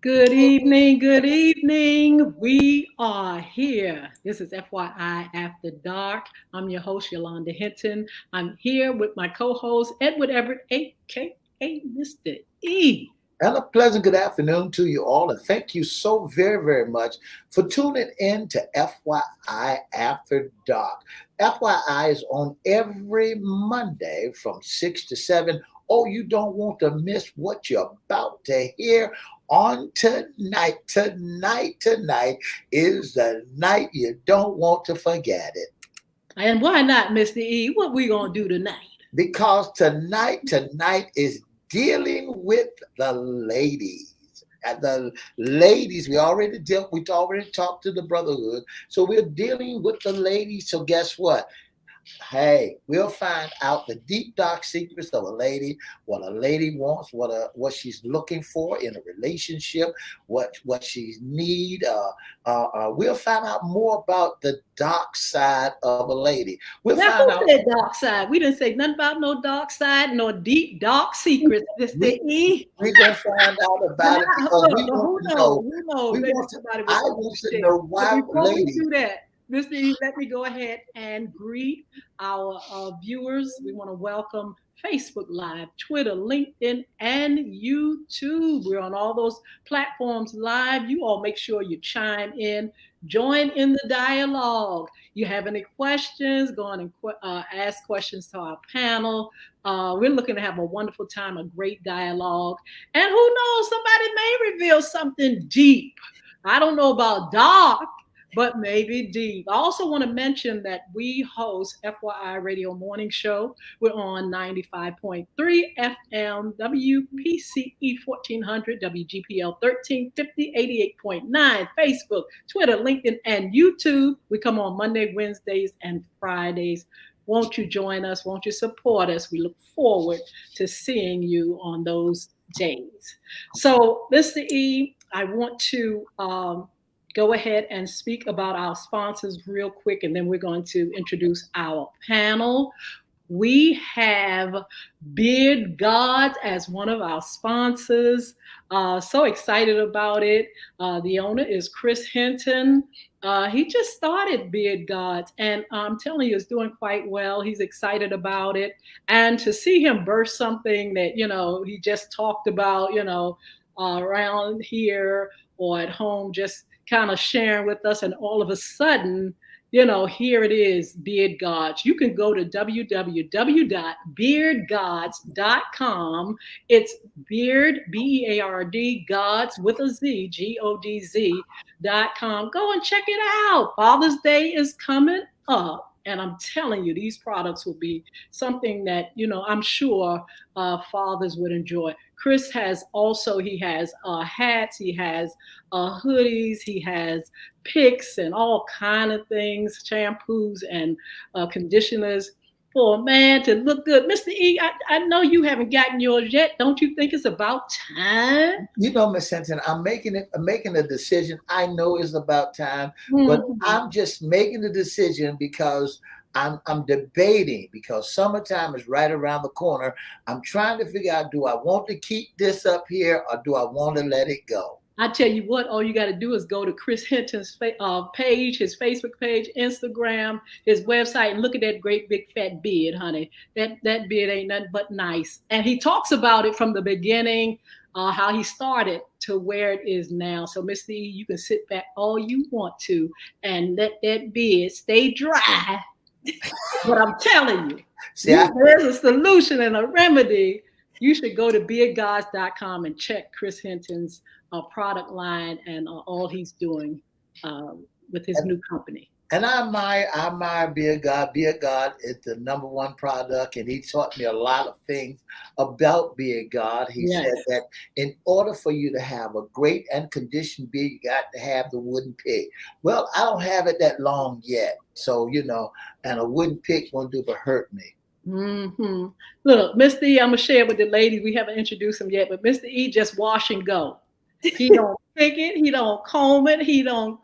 Good evening, good evening. We are here. This is FYI After Dark. I'm your host, Yolanda Hinton. I'm here with my co-host, Edward Everett, aka Mr. E. And a pleasant good afternoon to you all. And thank you so very, very much for tuning in to FYI After Dark. FYI is on every Monday from 6 to 7. Oh, you don't want to miss what you're about to hear on tonight. Tonight is the night you don't want to forget it. And why not, Mr. E? What we gonna do tonight? Because tonight is dealing with the ladies. And the ladies, we already talked to the brotherhood. So we're dealing with the ladies. So guess what? Hey, we'll find out the deep dark secrets of a lady, what a lady wants, what she's looking for in a relationship, what she need. We'll find out more about the dark side of a lady. We'll Now, find who out. said dark side? We didn't say nothing about no dark side, nor deep dark secrets, Mr. E. We're gonna find out about it because we want to know. Who knows? We Maybe want to. somebody I will want to share. know But why before we ladies. do that, Mr. E, let me go ahead and greet our viewers. We want to welcome Facebook Live, Twitter, LinkedIn, and YouTube. We're on all those platforms live. You all make sure you chime in, join in the dialogue. You have any questions, go on and ask questions to our panel. We're looking to have a wonderful time, a great dialogue. And who knows, somebody may reveal something deep. I don't know about dark, but maybe deep. I also want to mention that we host FYI Radio Morning Show. We're on 95.3 FM, WPCE 1400, WGPL 1350, 88.9, Facebook, Twitter, LinkedIn, and YouTube. We come on Monday, Wednesdays, and Fridays. Won't you join us? Won't you support us? We look forward to seeing you on those days. So, Mr. E, I want to go ahead and speak about our sponsors real quick, and then we're going to introduce our panel. We have Beard Gods as one of our sponsors. So excited about it. The owner is Chris Hinton. He just started Beard Gods, and I'm telling you, it's doing quite well. He's excited about it. And to see him burst something that, he just talked about, around here or at home, just kind of sharing with us, and all of a sudden, here it is, Beard Gods. You can go to www.beardgods.com. It's Beard, Beard, Gods with a Z, GODZ.com. Go and check it out. Father's Day is coming up. And I'm telling you, these products will be something that, I'm sure fathers would enjoy. Chris has hats, he has hoodies, he has picks and all kind of things, shampoos and conditioners for a man to look good. Mr. E, I know you haven't gotten yours yet. Don't you think it's about time? Miss Hinton, I'm making a decision. I know it's about time, but Mm-hmm. I'm just making the decision because I'm debating, because summertime is right around the corner. I'm trying to figure out, do I want to keep this up here or do I want to let it go? I tell you what, all you got to do is go to Chris Hinton's page, his Facebook page, Instagram, his website, and look at that great big fat beard, honey. That beard ain't nothing but nice. And he talks about it from the beginning, how he started to where it is now. So, Mr. E, you can sit back all you want to and let that beard stay dry. But I'm telling you, there's a solution and a remedy. You should go to beardgods.com and check Chris Hinton's product line and all he's doing with his new company. And I admire Beard God. Beard God is the number one product, and he taught me a lot of things about Beard God. He said that in order for you to have a great and conditioned beard, you got to have the wooden pick. Well, I don't have it that long yet, so and a wooden pick won't do but hurt me. Mm-hmm. Look, Mr. E, I'm gonna share with the ladies. We haven't introduced him yet, but Mr. E just wash and go. He don't pick it. He don't comb it. He don't.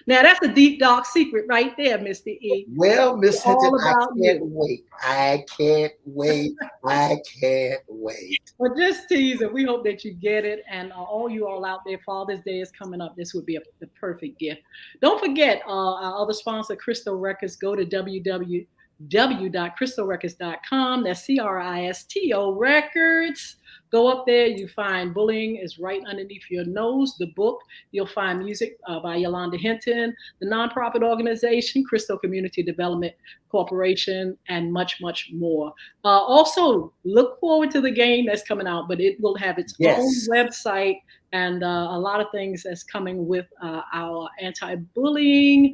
Now that's a deep dark secret right there, Mr. E. Well, Miss Hinton, All I about can't you. wait. I can't wait. I can't wait. But just teasing. We hope that you get it, and all you all out there, Father's Day is coming up. This would be the perfect gift. Don't forget our other sponsor, Crystal Records. Go to www.crystalrecords.com. That's Cristo Records. Go up there. You find Bullying is right underneath your nose. The book. You'll find music by Yolanda Hinton, the nonprofit organization, Crystal Community Development Corporation, and much, much more. Also, look forward to the game that's coming out, but it will have its own Yes. website and a lot of things that's coming with our anti-bullying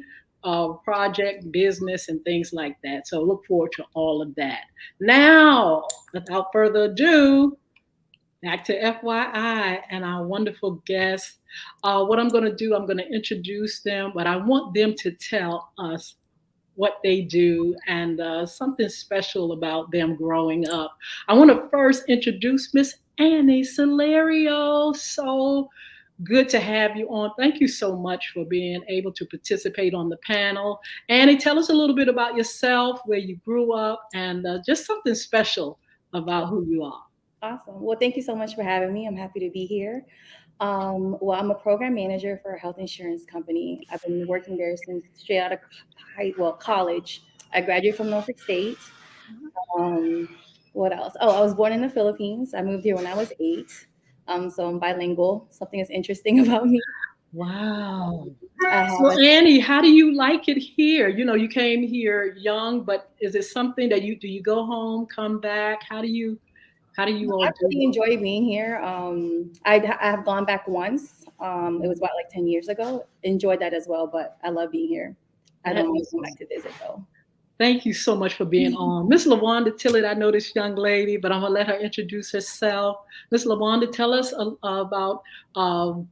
project, business, and things like that. So look forward to all of that. Now, without further ado, back to FYI and our wonderful guests. What I'm going to do, I'm going to introduce them, but I want them to tell us what they do and something special about them growing up. I want to first introduce Miss Annie Celerio. So good to have you on. Thank you so much for being able to participate on the panel. Annie, tell us a little bit about yourself, where you grew up, and just something special about who you are. Awesome. Well, thank you so much for having me. I'm happy to be here. Well, I'm a program manager for a health insurance company. I've been working there since straight out of college. I graduated from Norfolk State. Um, what else? Oh, I was born in the Philippines. I moved here when I was 8. So I'm bilingual. Something that's interesting about me. Wow. I have So a Annie, how do you like it here? You know, you came here young, but is it something that you do you go home, come back? How do you all I do really enjoy being here. I have gone back once. It was about like 10 years ago. Enjoyed that as well, but I love being here. I that? don't mind Is going back to visit though. Thank you so much for being on. Miss LaWanda Tillett, I know this young lady, but I'm going to let her introduce herself. Miss LaWanda, tell us about um,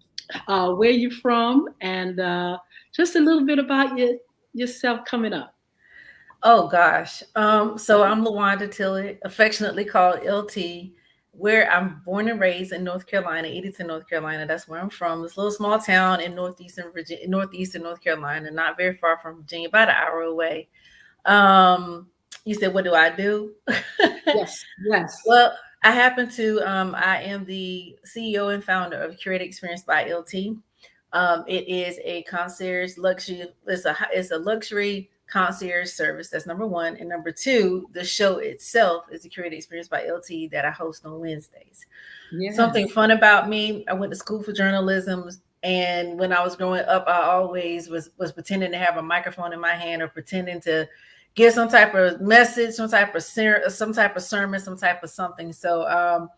where you're from and just a little bit about yourself coming up. Oh gosh. So I'm LaWanda Tillett, affectionately called LT, where I'm born and raised in North Carolina, Edenton, North Carolina. That's where I'm from. This little small town in northeastern Virginia, northeastern North Carolina, not very far from Virginia, about an hour away. Um, you said, what do I do? Yes, yes. Well, I happen to, I am the CEO and founder of Curated Experience by LT. It is a concierge luxury. It's a luxury concierge service. That's number one, and number two, the show itself is a curated experience by LT that I host on Wednesdays. Yeah. Something fun about me: I went to school for journalism, and when I was growing up, I always was pretending to have a microphone in my hand or pretending to give some type of message, some type of sermon, some type of something. So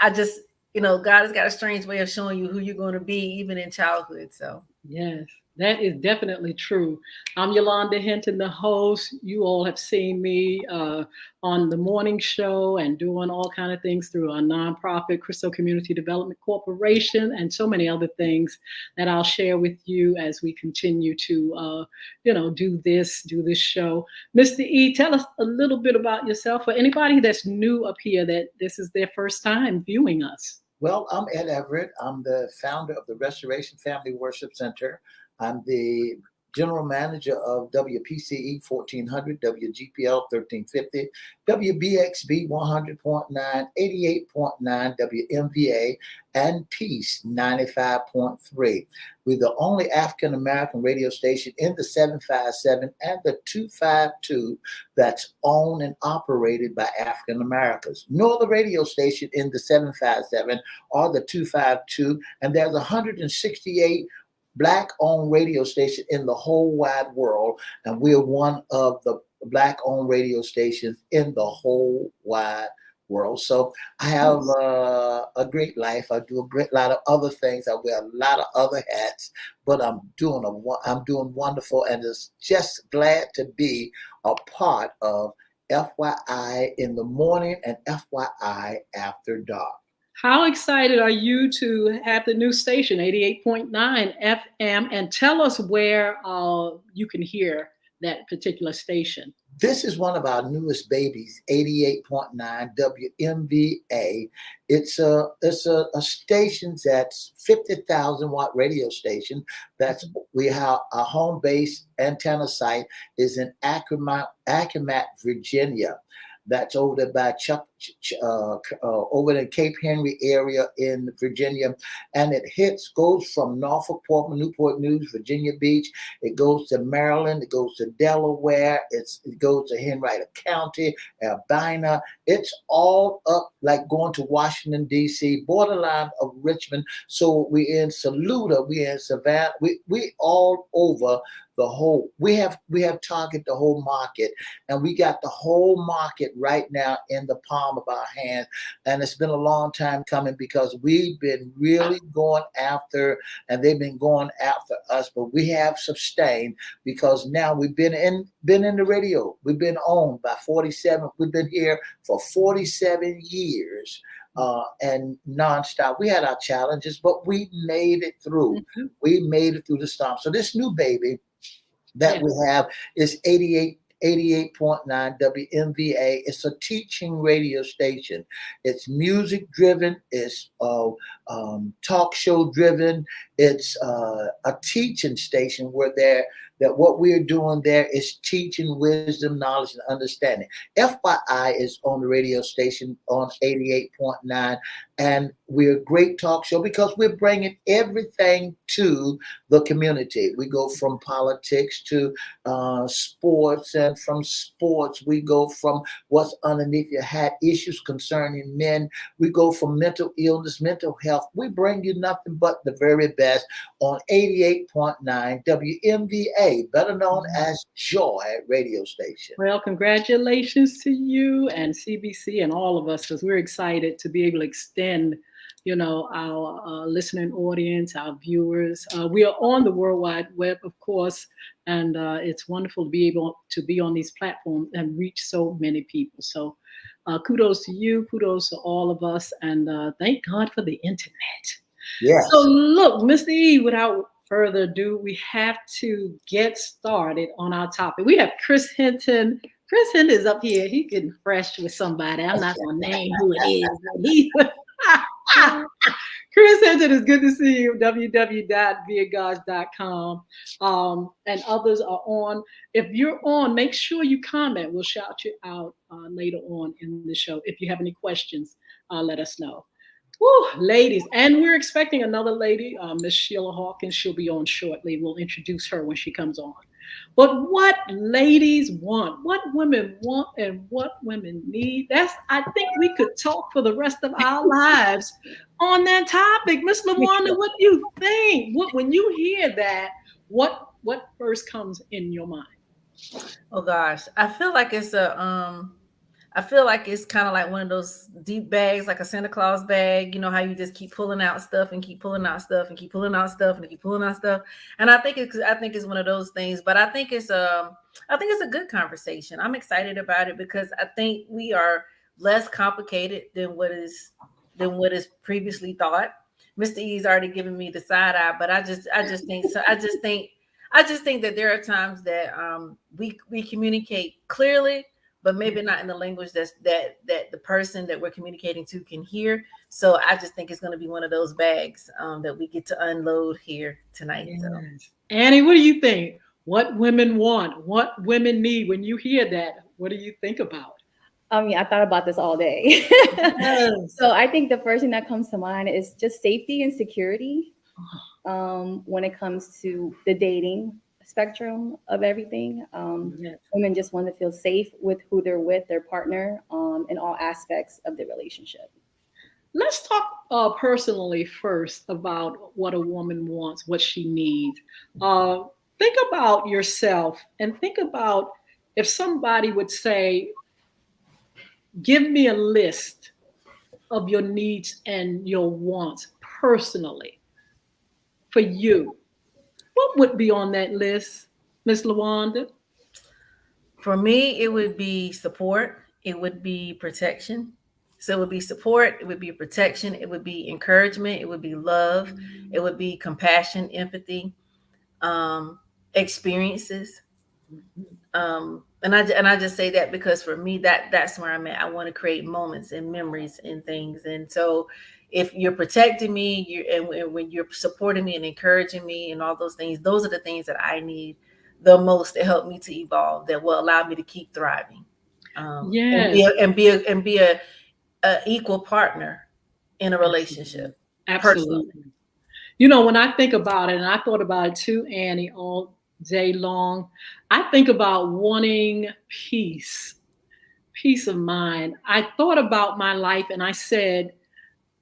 I just God has got a strange way of showing you who you're going to be, even in childhood. So, Yes, that is definitely true. I'm Yolanda Hinton, the host. You all have seen me on the morning show and doing all kind of things through a nonprofit, Crystal Community Development Corporation, and so many other things that I'll share with you as we continue to, do this show. Mr. E, tell us a little bit about yourself for anybody that's new up here that this is their first time viewing us. Well, I'm Ed Everett. I'm the founder of the Restoration Family Worship Center. I'm the general manager of WPCE 1400, WGPL 1350, WBXB 100.9, 88.9, WMVA, and Peace 95.3. We're the only African American radio station in the 757 and the 252 that's owned and operated by African Americans. No other radio station in the 757 or the 252, and there's 168 Black-owned radio station in the whole wide world, and we're one of the Black-owned radio stations in the whole wide world. So I have a great life. I do a great lot of other things. I wear a lot of other hats, but I'm doing wonderful, and is just glad to be a part of FYI in the morning and FYI after dark. How excited are you to have the new station, 88.9 FM, and tell us where you can hear that particular station? This is one of our newest babies, 88.9 WMVA. It's a station that's 50,000 watt radio station. That's we have our home base antenna site is in Accomack, Virginia. That's over there by over the Cape Henry area in Virginia, and it goes from Norfolk, Portland, Newport News, Virginia Beach. It goes to Maryland. It goes to Delaware. It goes to Henrietta County, Albina. It's all up like going to Washington D.C., borderline of Richmond. So we're in Saluda, we're in Savannah. We all over the whole. We have target the whole market, and we got the whole market right now in the palm of our hand. And it's been a long time coming because we've been really going after, and they've been going after us, but we have sustained because now we've been in the radio. We've been owned by 47. We've been here for 47 years. And nonstop. We had our challenges, but we made it through. Mm-hmm. We made it through the storm. So this new baby that we have is 88.9 WMVA. It's a teaching radio station. It's music driven. It's talk show driven. It's a teaching station where that what we're doing there is teaching wisdom, knowledge, and understanding. FYI is on the radio station on 88.9, and we're a great talk show because we're bringing everything to the community. We go from politics to sports, and from sports we go from what's underneath your hat, issues concerning men. We go from mental illness, mental health. We bring you nothing but the very best on 88.9 WMVA, better known as Joy Radio Station. Well, congratulations to you and CBC and all of us, because we're excited to be able to extend, our listening audience, our viewers. We are on the World Wide Web, of course, and it's wonderful to be able to be on these platforms and reach so many people. So kudos to you, kudos to all of us, and thank God for the internet. Yes. So look, Mr. E, without further ado, we have to get started on our topic. We have Chris Hinton. Chris Hinton is up here. He's getting fresh with somebody. I'm not going to name who it is. Chris Hinton, is good to see you. www.viagods.com. And others are on. If you're on, make sure you comment. We'll shout you out later on in the show. If you have any questions, let us know. Woo, ladies. And we're expecting another lady, Miss Sheila Hawkins. She'll be on shortly. We'll introduce her when she comes on. But what ladies want, what women want, and what women need, I think we could talk for the rest of our lives on that topic. Miss Lawanda, what do you think? When you hear that, what first comes in your mind? Oh gosh, I feel like it's kind of like one of those deep bags, like a Santa Claus bag. You know how you just keep pulling out stuff and keep pulling out stuff and keep pulling out stuff and keep pulling out stuff. And I think it's one of those things. But I think it's a good conversation. I'm excited about it because I think we are less complicated than what is previously thought. Mr. E's already given me the side eye, but I just think that there are times that we communicate clearly, but maybe not in the language that the person that we're communicating to can hear. So I just think it's going to be one of those bags that we get to unload here tonight. Yes. So. Annie, what do you think? What women want? What women need? When you hear that, what do you think about? I thought about this all day. Yes. So I think the first thing that comes to mind is just safety and security when it comes to the dating spectrum of everything. Yes. Women just want to feel safe with who they're with, their partner, in all aspects of the relationship. Let's talk personally first about what a woman wants, what she needs. Think about yourself and think about if somebody would say, give me a list of your needs and your wants personally for you. What would be on that list, Miss Lawanda? For me, it would be support. It would be protection. So it would be support. It would be protection. It would be encouragement. It would be love. It would be compassion, empathy, experiences. And I just say that because for me, that's where I'm at. I want to create moments and memories and things. And so if you're protecting me, and when you're supporting me and encouraging me and all those things, those are the things that I need the most to help me to evolve, that will allow me to keep thriving. And Yes, be a equal partner in a absolutely. relationship personally. Absolutely. You know, when I think about it, and I thought about it too, Annie, all day long, I think about wanting peace, peace of mind. I thought about my life and I said,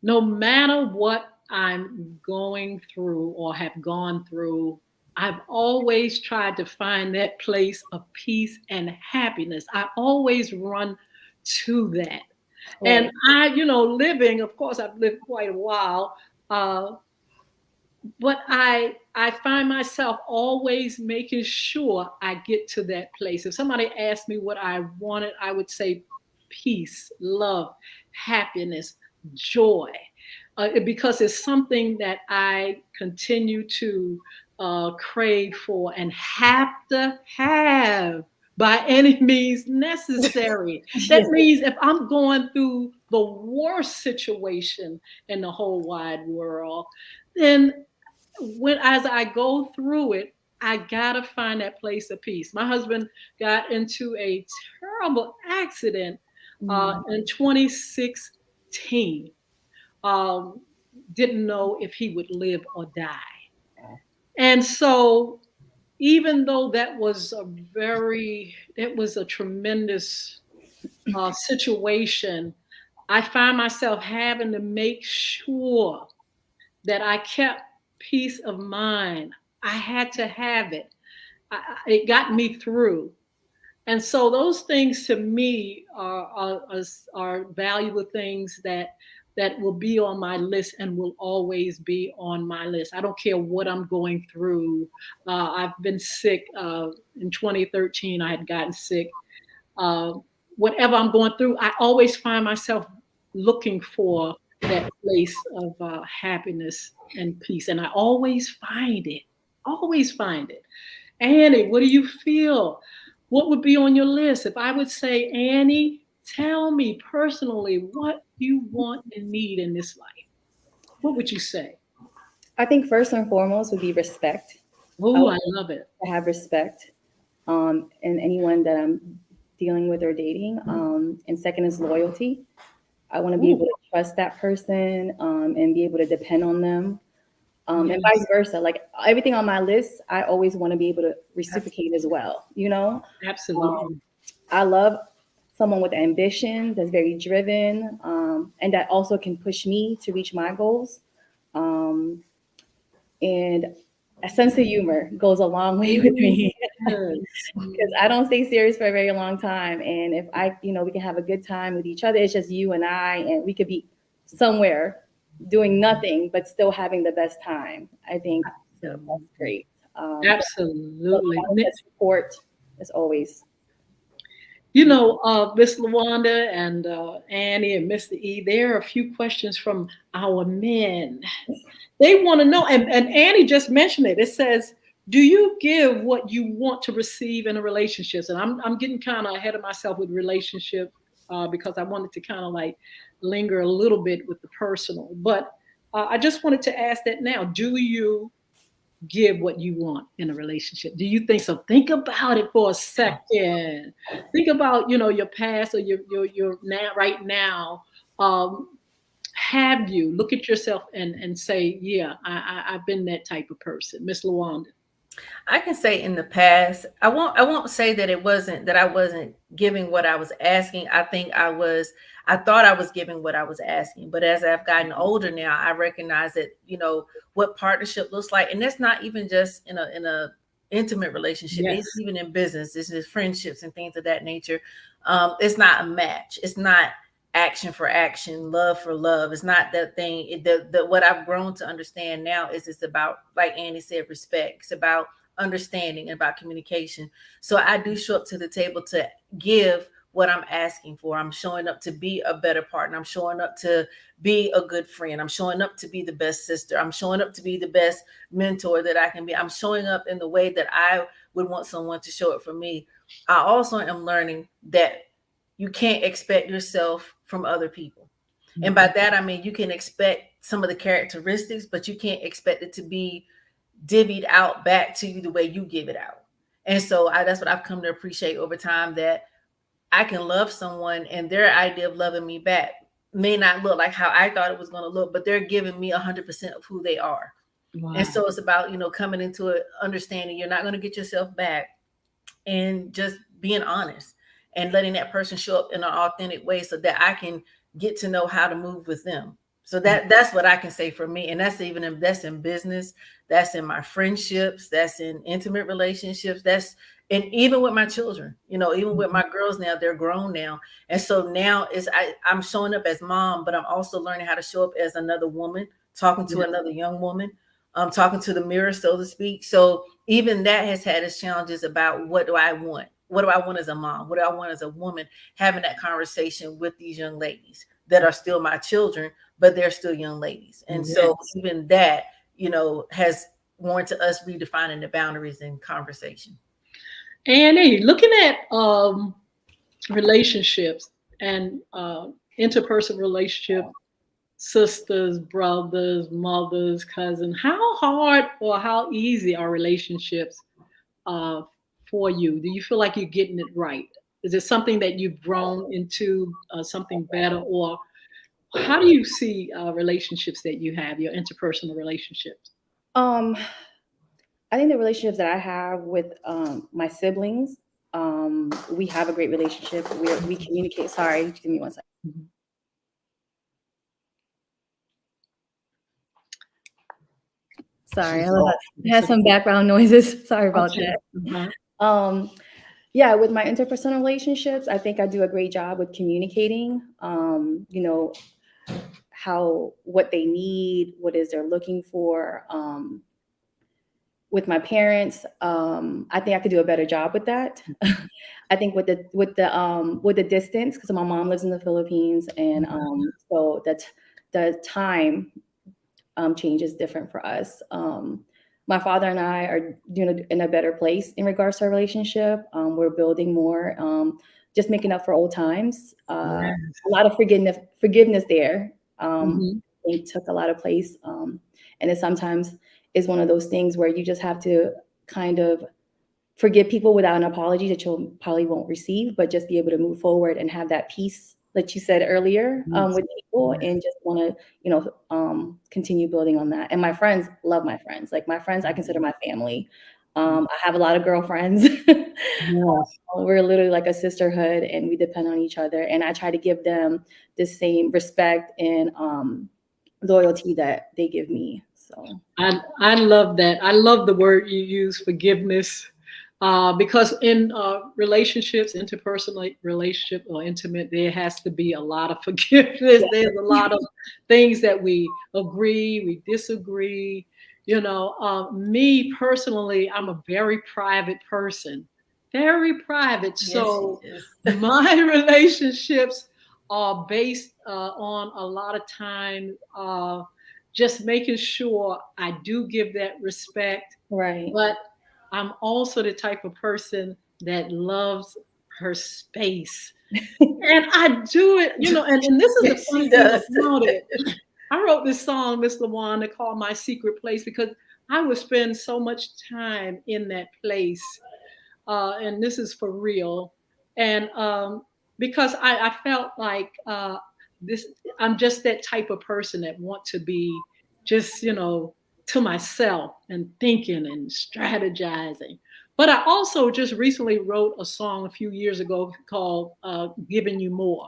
no matter what I'm going through or have gone through, I've always tried to find that place of peace and happiness. I always run to that. And Right. living, of course, I've lived quite a while. Uh, but I find myself always making sure I get to that place. If somebody asked me what I wanted, I would say peace, love, happiness, joy, because it's something that I continue to crave for and have to have by any means necessary. That Yes. means if I'm going through the worst situation in the whole wide world, then when as I go through it, I gotta find that place of peace. My husband got into a terrible accident Mm. in 2016. Um, didn't know if he would live or die, and so even though that was a tremendous situation, I find myself having to make sure that I kept peace of mind. I had to have it. It got me through. And so those things to me are valuable things that will be on my list and will always be on my list. I don't care what I'm going through. I've been sick in 2013. I had gotten sick. Uh, Whatever I'm going through, I always find myself looking for that place of happiness and peace. And I always find it, always find it. Annie, what do you feel? What would be on your list? If I would say, Annie, tell me personally what you want and need in this life, what would you say? I think first and foremost would be respect. I Oh, want I love it. to have respect in anyone that I'm dealing with or dating. And second is loyalty. I want to be able Ooh, to trust that person and be able to depend on them. And yes, vice versa. Like everything on my list, I always want to be able to reciprocate as well. Um, absolutely. I love someone with ambition that's very driven and that also can push me to reach my goals. Um, and a sense of humor goes a long way with me Yes. because I don't stay serious for a very long time. And if we can have a good time with each other, it's just you and I, and we could be somewhere doing nothing, but still having the best time. I think that's great. But Absolutely. that support is always. Miss Lawanda and Annie and Mr. E, there are a few questions from our men. They want to know, and Annie just mentioned it. It says, do you give what you want to receive in a relationship? And I'm getting kind of ahead of myself with relationship because I wanted to kind of like linger a little bit with the personal. But I just wanted to ask that now. Do you give what you want in a relationship? Do you think so? Think about it for a second. Think about, your past or your now right now. Um, have you look at yourself and say, yeah, I've been that type of person, Miss Lawanda? I can say in the past, I won't say that I wasn't giving what I was asking. I thought I was giving what I was asking. But as I've gotten older now, I recognize that, what partnership looks like. And that's not even just in a intimate relationship. Yes, It's even in business. It's just friendships and things of that nature. It's not a match. It's not action for action, love for love. It's not that thing. What I've grown to understand now is it's about, like Annie said, respect. It's about understanding and about communication. So I do show up to the table to give what I'm asking for. I'm showing up to be a better partner. I'm showing up to be a good friend. I'm showing up to be the best sister. I'm showing up to be the best mentor that I can be. I'm showing up in the way that I would want someone to show up for me. I also am learning that you can't expect yourself from other people. And by that, I mean, you can expect some of the characteristics, but you can't expect it to be divvied out back to you the way you give it out. And so that's what I've come to appreciate over time, that I can love someone and their idea of loving me back may not look like how I thought it was going to look, but they're giving me 100% of who they are. Wow. And so it's about, coming into it, understanding you're not going to get yourself back, and just being honest and letting that person show up in an authentic way so that I can get to know how to move with them. So that's what I can say for me. And that's in business, that's in my friendships, that's in intimate relationships, and even with my children, even with my girls now, they're grown now. And so now I'm showing up as mom, but I'm also learning how to show up as another woman, talking to another young woman, talking to the mirror, so to speak. So even that has had its challenges about what do I want? What do I want as a mom? What do I want as a woman? Having that conversation with these young ladies that are still my children, but they're still young ladies. And so even that, has warranted us redefining the boundaries in conversation. And hey, looking at relationships and interpersonal relationship, sisters, brothers, mothers, cousins, how hard or how easy are relationships for you? Do you feel like you're getting it right? Is it something that you've grown into something better, or how do you see relationships that you have, your interpersonal relationships? I think the relationships that I have with my siblings, we have a great relationship. We communicate. Sorry, give me one second. Mm-hmm. Sorry, I had some background noises. Sorry about that. Uh-huh. Yeah, with my interpersonal relationships, I think I do a great job with communicating. What they need, what is they're looking for. With my parents, I think I could do a better job with that. I think with the distance, because my mom lives in the Philippines, and so the time change is different for us. My father and I are in a better place in regards to our relationship. We're building more, just making up for old times. A lot of forgiveness there. It took a lot of place, and it sometimes is one of those things where you just have to kind of forgive people without an apology that you'll probably won't receive, but just be able to move forward and have that peace that you said earlier with people, and just want to, continue building on that. And my friends, love my friends. Like my friends, I consider my family. I have a lot of girlfriends. We're literally like a sisterhood, and we depend on each other. And I try to give them the same respect and loyalty that they give me. So I love that. I love the word you use, forgiveness. Because in relationships, interpersonal relationship or intimate, there has to be a lot of forgiveness. There's a lot of things that we agree, we disagree. Me personally, I'm a very private person, very private. So my relationships are based on a lot of time, just making sure I do give that respect. Right. But I'm also the type of person that loves her space. And I do it, and this is the funny thing about it. I wrote this song, Miss Yolanda, called My Secret Place, because I would spend so much time in that place. And this is for real. And because I felt like I'm just that type of person that want to be just, to myself and thinking and strategizing. But I also just recently wrote a song a few years ago called Giving You More.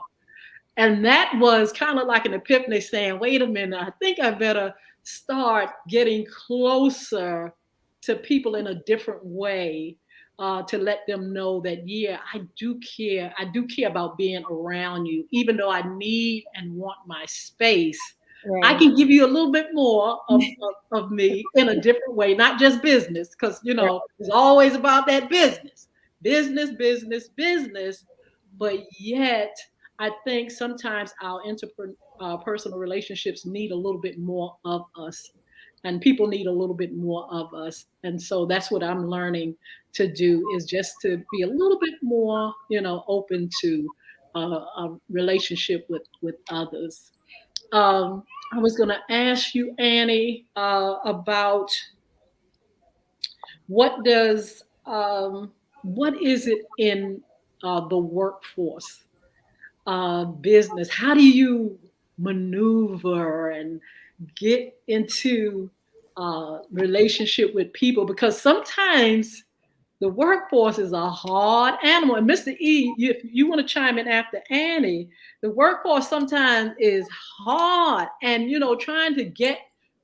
And that was kind of like an epiphany, saying, wait a minute, I think I better start getting closer to people in a different way, to let them know that, I do care. I do care about being around you, even though I need and want my space. Right. I can give you a little bit more of me in a different way, not just business, because, it's always about that business. but yet I think sometimes our interpersonal relationships need a little bit more of us, and people need a little bit more of us. And so that's what I'm learning to do, is just to be a little bit more, open to a relationship with others. I was going to ask you, Annie, about what does what is it in the workforce, business? How do you maneuver and get into relationship with people? Because sometimes the workforce is a hard animal. And Mr. E, if you want to chime in after Annie, the workforce sometimes is hard. And, trying to get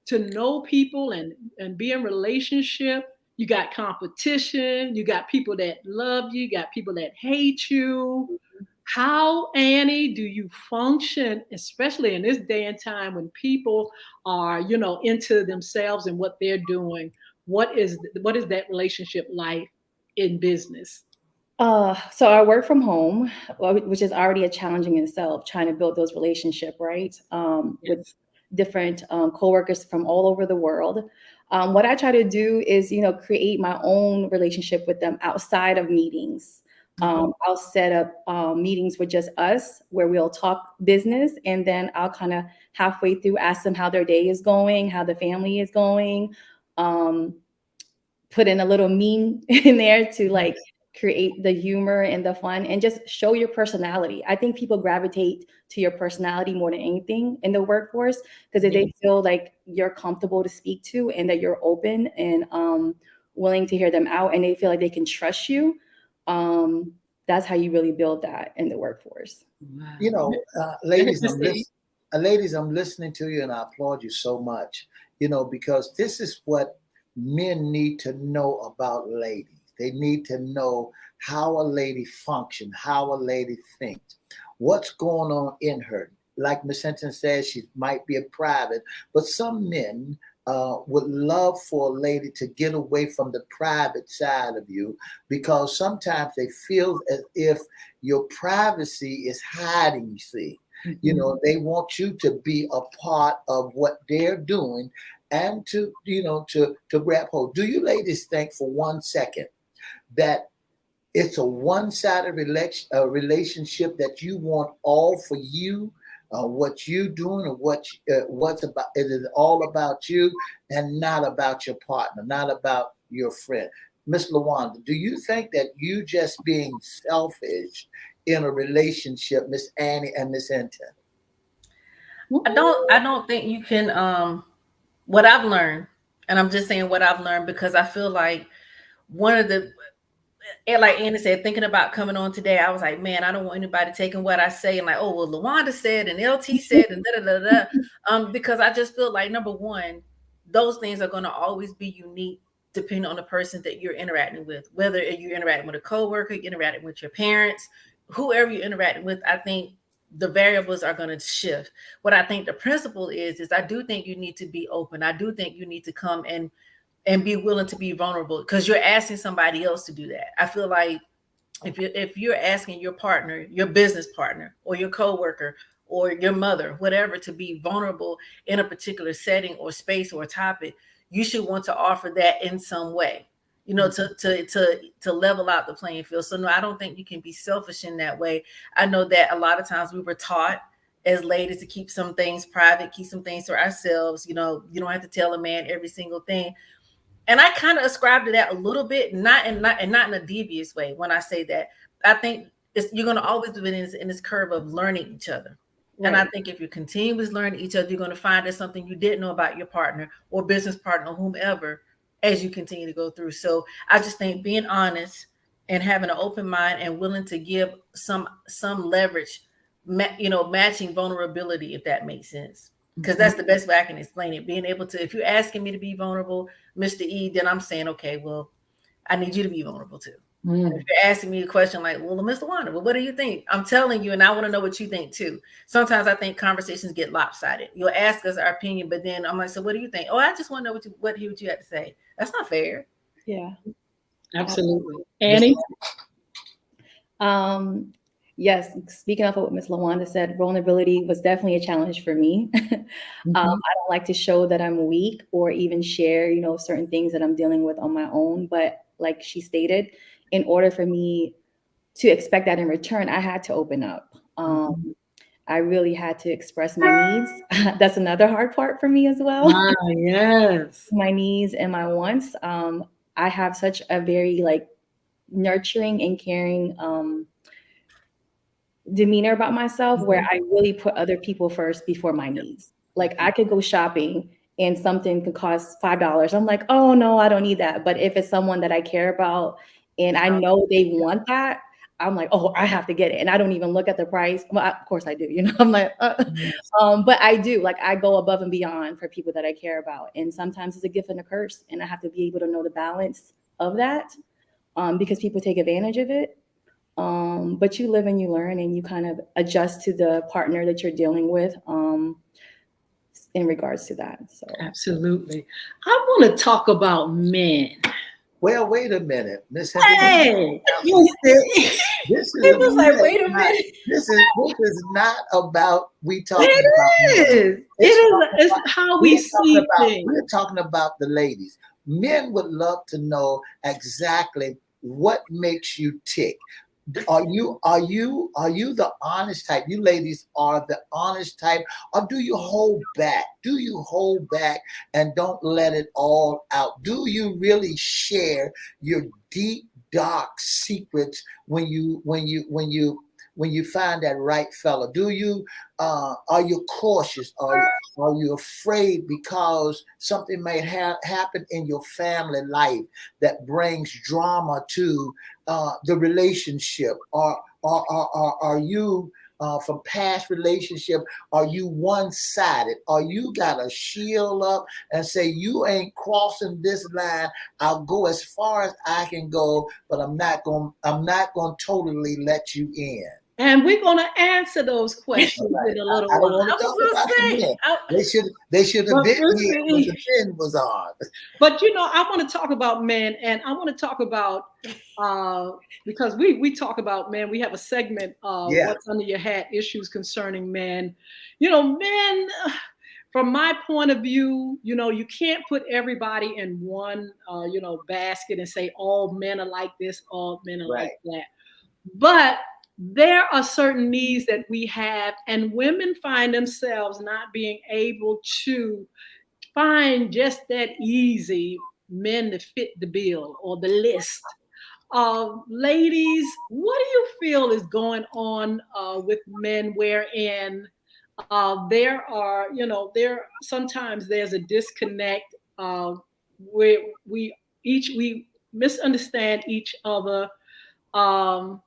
to know people and be in relationship, you got competition, you got people that love you, you got people that hate you. How, Annie, do you function, especially in this day and time when people are, into themselves and what they're doing? What is that relationship like in business? So I work from home, which is already a challenging in itself, trying to build those relationships, right? With Yes. different coworkers from all over the world. What I try to do is, create my own relationship with them outside of meetings. I'll set up meetings with just us where we'll talk business, and then I'll kind of halfway through ask them how their day is going, how the family is going. Put in a little meme in there to like create the humor and the fun and just show your personality. I think people gravitate to your personality more than anything in the workforce, because if they feel like you're comfortable to speak to and that you're open and willing to hear them out, and they feel like they can trust you, that's how you really build that in the workforce. Wow. Ladies, Mr. E. ladies, I'm listening to you and I applaud you so much, because this is what men need to know about ladies. They need to know how a lady functions, how a lady thinks, what's going on in her. Like Miss Hinton says, she might be a private, but some men would love for a lady to get away from the private side of you, because sometimes they feel as if your privacy is hiding, you see. They want you to be a part of what they're doing and to grab hold. Do you ladies think for 1 second that it's a one-sided relationship, that you want all for you, what you doing, or what's about? It is all about you and not about your partner, not about your friend. Miss Lawanda, do you think that you just being selfish in a relationship, Miss Annie and Miss Hinton? I don't think you can what I've learned, and I'm just saying what I've learned because I feel like one of the, and like Annie said, thinking about coming on today, I was like, man, I don't want anybody taking what I say and like, oh, well, Lawanda said and LT said and da da da da. Because I just feel like, number one, those things are going to always be unique depending on the person that you're interacting with. Whether you're interacting with a coworker, you're interacting with your parents, whoever you're interacting with, I think the variables are going to shift. What I think the principle is I do think you need to be open. I do think you need to come and be willing to be vulnerable, because you're asking somebody else to do that. I feel like if you're asking your partner, your business partner, or your coworker, or your mother, whatever, to be vulnerable in a particular setting or space or topic, you should want to offer that in some way, to level out the playing field. So no, I don't think you can be selfish in that way. I know that a lot of times we were taught as ladies to keep some things private, keep some things to ourselves. You don't have to tell a man every single thing. And I kind of ascribe to that a little bit, not in a devious way. When I say that, I think you're going to always be in this curve of learning each other. Right. And I think if you continuously learn each other, you're going to find there's something you didn't know about your partner or business partner or whomever as you continue to go through. So I just think being honest and having an open mind and willing to give some leverage, matching vulnerability, if that makes sense. Because that's the best way I can explain it. Being able to, if you're asking me to be vulnerable, Mr. E, then I'm saying, okay, well, I need you to be vulnerable too. If you're asking me a question like, well, Mr. Wanda, well, what do you think? I'm telling you, and I want to know what you think too. Sometimes I think conversations get lopsided. You'll ask us our opinion, but then I'm like, so what do you think? Oh, I just want to know what you had to say. That's not fair. Yeah. Absolutely. Annie? Yes, speaking of what Miss Lawanda said, vulnerability was definitely a challenge for me. I Mhm. don't like to show that I'm weak or even share, certain things that I'm dealing with on my own. But like she stated, in order for me to expect that in return, I had to open up. Mhm. I really had to express my needs. That's another hard part for me as well. Ah, yes. My needs and my wants. I have such a very like nurturing and caring demeanor about myself where Mhm. I really put other people first before my needs. Like I could go shopping and something could cost $5. I'm like, oh no, I don't need that. But if it's someone that I care about and I know they want that, I'm like, oh, I have to get it. And I don't even look at the price. Well, of course I do, I'm like, Yes. but I do, like, I go above and beyond for people that I care about. And sometimes it's a gift and a curse. And I have to be able to know the balance of that because people take advantage of it. But you live and you learn and you kind of adjust to the partner that you're dealing with in regards to that. So, Absolutely. I want to talk about men. Well, wait a minute, Miss Hinton. Hey, you see, This is He was like, wait a not, minute. this is not about we talking about it men. is. It It's is. talking It's about how we see things. we're talking about the ladies. Men would love to know exactly what makes you tick. Are you the honest type? You ladies are the honest type, or do you hold back? Do you hold back and don't let it all out? Do you really share your deep dark secrets when you find that right fella? Do you are you cautious? Are you afraid because something may happen in your family life that brings drama to the relationship? Are you from past relationship? Are you one-sided? Are you got a shield up and say you ain't crossing this line? I'll go as far as I can go, but I'm not going to totally let you in. And we're going to answer those questions Right. in a I little don't while. want I to was talk gonna about the say, men. They should have But been we'll here when see. the men was on. But I want to talk about men, and I want to talk about uh, because we talk about men. We have a segment, Yeah, "What's Under Your Hat?" Issues concerning men. Men. From my point of view, you can't put everybody in one, basket and say all men are like this, all men are like right. that. But there are certain needs that we have, and women find themselves not being able to find just that easy men to fit the bill or the list. Ladies, what do you feel is going on with men wherein there sometimes there's a disconnect where we misunderstand each other. Um,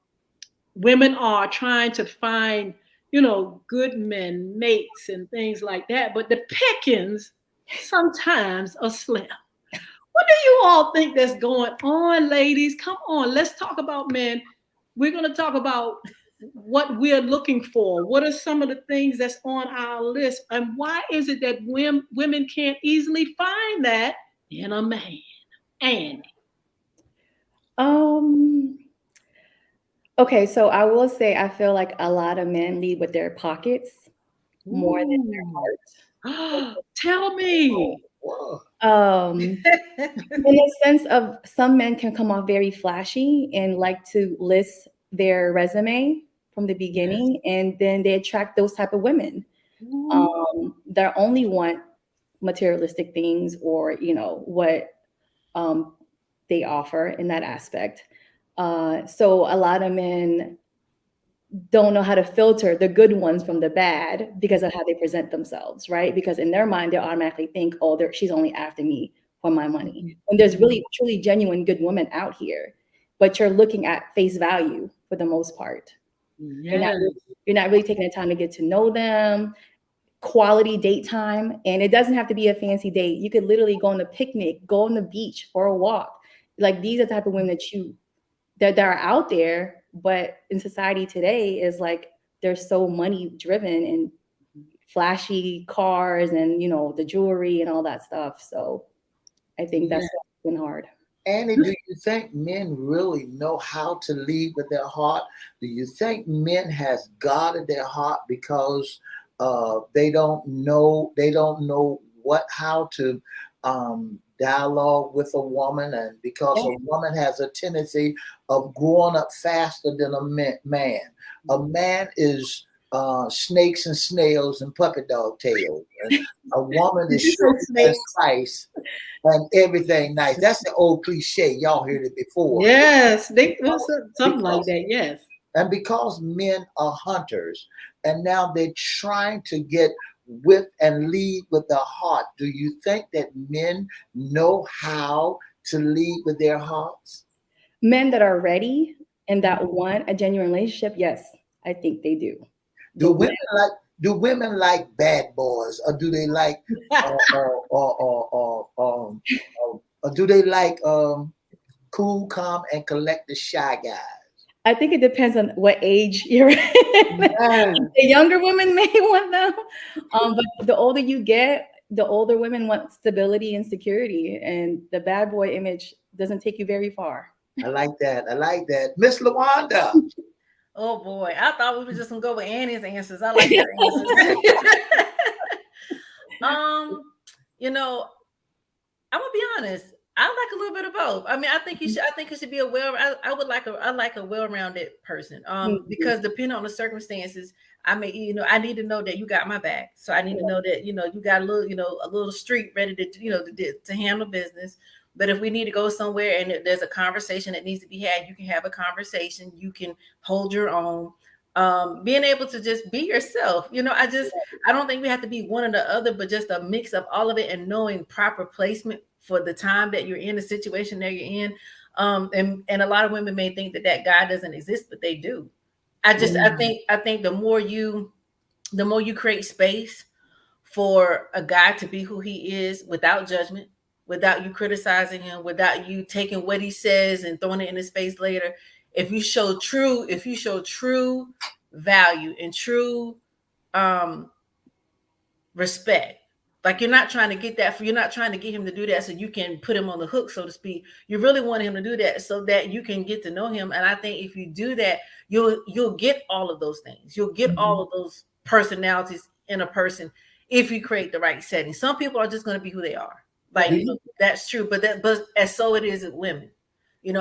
Women are trying to find good men, mates, and things like that, but the pickings sometimes are slim. What do you all think that's going on, ladies? Come on, let's talk about men. We're going to talk about what we're looking for. What are some of the things that's on our list? And why is it that women can't easily find that in a man? And um, okay, so I will say I feel like a lot of men lead with their pockets more than their ooh, heart. tell me. Whoa. In the sense of some men can come off very flashy and like to list their resume from the Yes. beginning, and then they attract those type of women Ooh, that only want materialistic things or what um, they offer in that aspect. So a lot of men don't know how to filter the good ones from the bad because of how they present themselves, right? Because in their mind, they automatically think, oh, she's only after me for my money. mhm, When there's mhm. really, truly genuine good women out here, but you're looking at face value for the most part. You're not, Yes. you're not really taking the time to get to know them, quality date time. And it doesn't have to be a fancy date. You could literally go on a picnic, go on the beach for a walk. Like these are the type of women that are out there, but in society today is like they're so money driven and flashy cars and the jewelry and all that stuff. So I think that's Yeah. been hard. Annie, do you think men really know how to lead with their heart? Do you think men has guarded their heart because they don't know what how to dialogue with a woman, and because a woman has a tendency of growing up faster than a man. A man is snakes and snails and puppy dog tails. And a woman is sugar and spice and everything nice. That's the old cliche. Y'all heard it before. Yes, they something like that. Yes. And because men are hunters and now they're trying to get with and lead with their heart, do you think that men know how to lead with their hearts? Men that are ready and that want a genuine relationship, yes, I think they do. Do women like bad boys, or do they like or do they like cool, calm, and collected shy guys? I think it depends on what age you're in. The younger women may want them, but the older you get, the older women want stability and security, and the bad boy image doesn't take you very far. I like that. Miss Lawanda. Oh boy, I thought we were just gonna go with Annie's answers. I like her answers. You know, I'm gonna be honest. I like a little bit of both. I mean, I think you should. I think it should be I like a well-rounded person. Because depending on the circumstances, I need to know that you got my back. So I need to know that you got a little street ready to handle business. But if we need to go somewhere and there's a conversation that needs to be had, you can have a conversation. You can hold your own. Being able to just be yourself. I don't think we have to be one or the other, but just a mix of all of it and knowing proper placement for the time that you're in, the situation that you're in. And a lot of women may think that God doesn't exist, but they do. I think the more you create space for a guy to be who he is without judgment, without you criticizing him, without you taking what he says and throwing it in his face later. If you show true value and true respect, like you're not trying to get him to do that so you can put him on the hook, so to speak. You really want him to do that so that you can get to know him. And I think if you do that, you'll get all of those things. You'll get all of those personalities in a person if you create the right setting. Some people are just going to be who they are. Like that's true, but as so it is with women. Do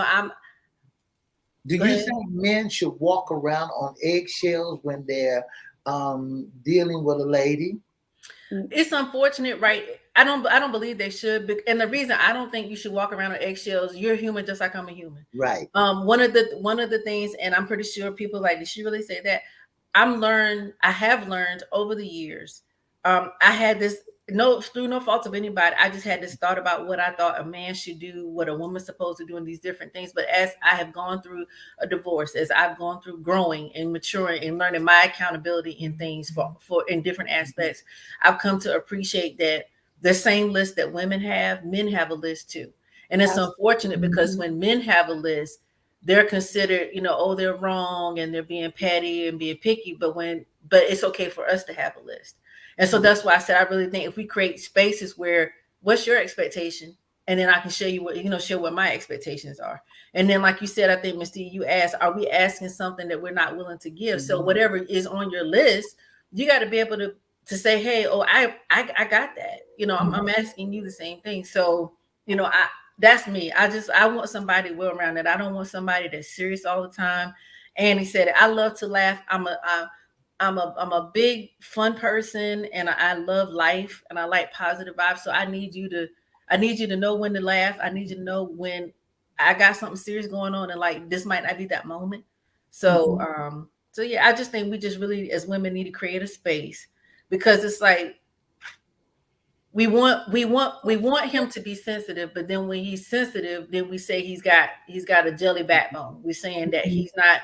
you think men should walk around on eggshells when they're dealing with a lady? It's unfortunate, right? I don't believe they should. And the reason I don't think you should walk around on eggshells, you're human just like I'm a human. Right. One of the things, and I'm pretty sure people like, did she really say that? I have learned over the years. I had this through no fault of anybody. I just had this thought about what I thought a man should do, what a woman's supposed to do, and these different things. But as I have gone through a divorce, as I've gone through growing and maturing and learning my accountability in things for in different aspects, I've come to appreciate that the same list that women have, men have a list too. And it's unfortunate because when men have a list, they're considered, they're wrong and they're being petty and being picky. But it's okay for us to have a list. And so that's why I said, I really think if we create spaces where, what's your expectation? And then I can show you share what my expectations are. And then, like you said, I think, Ms. D, you asked, are we asking something that we're not willing to give? So whatever is on your list, you got to be able to say, hey, I got that. I'm asking you the same thing. So, that's me. I want somebody well rounded. I don't want somebody that's serious all the time. And he said, I love to laugh. I'm a big fun person and I love life and I like positive vibes. So I need you to know when to laugh. I need you to know when I got something serious going on and like this might not be that moment. So so yeah, I just think we just really as women need to create a space because it's like we want him to be sensitive, but then when he's sensitive, then we say he's got a jelly backbone. We're saying that he's not,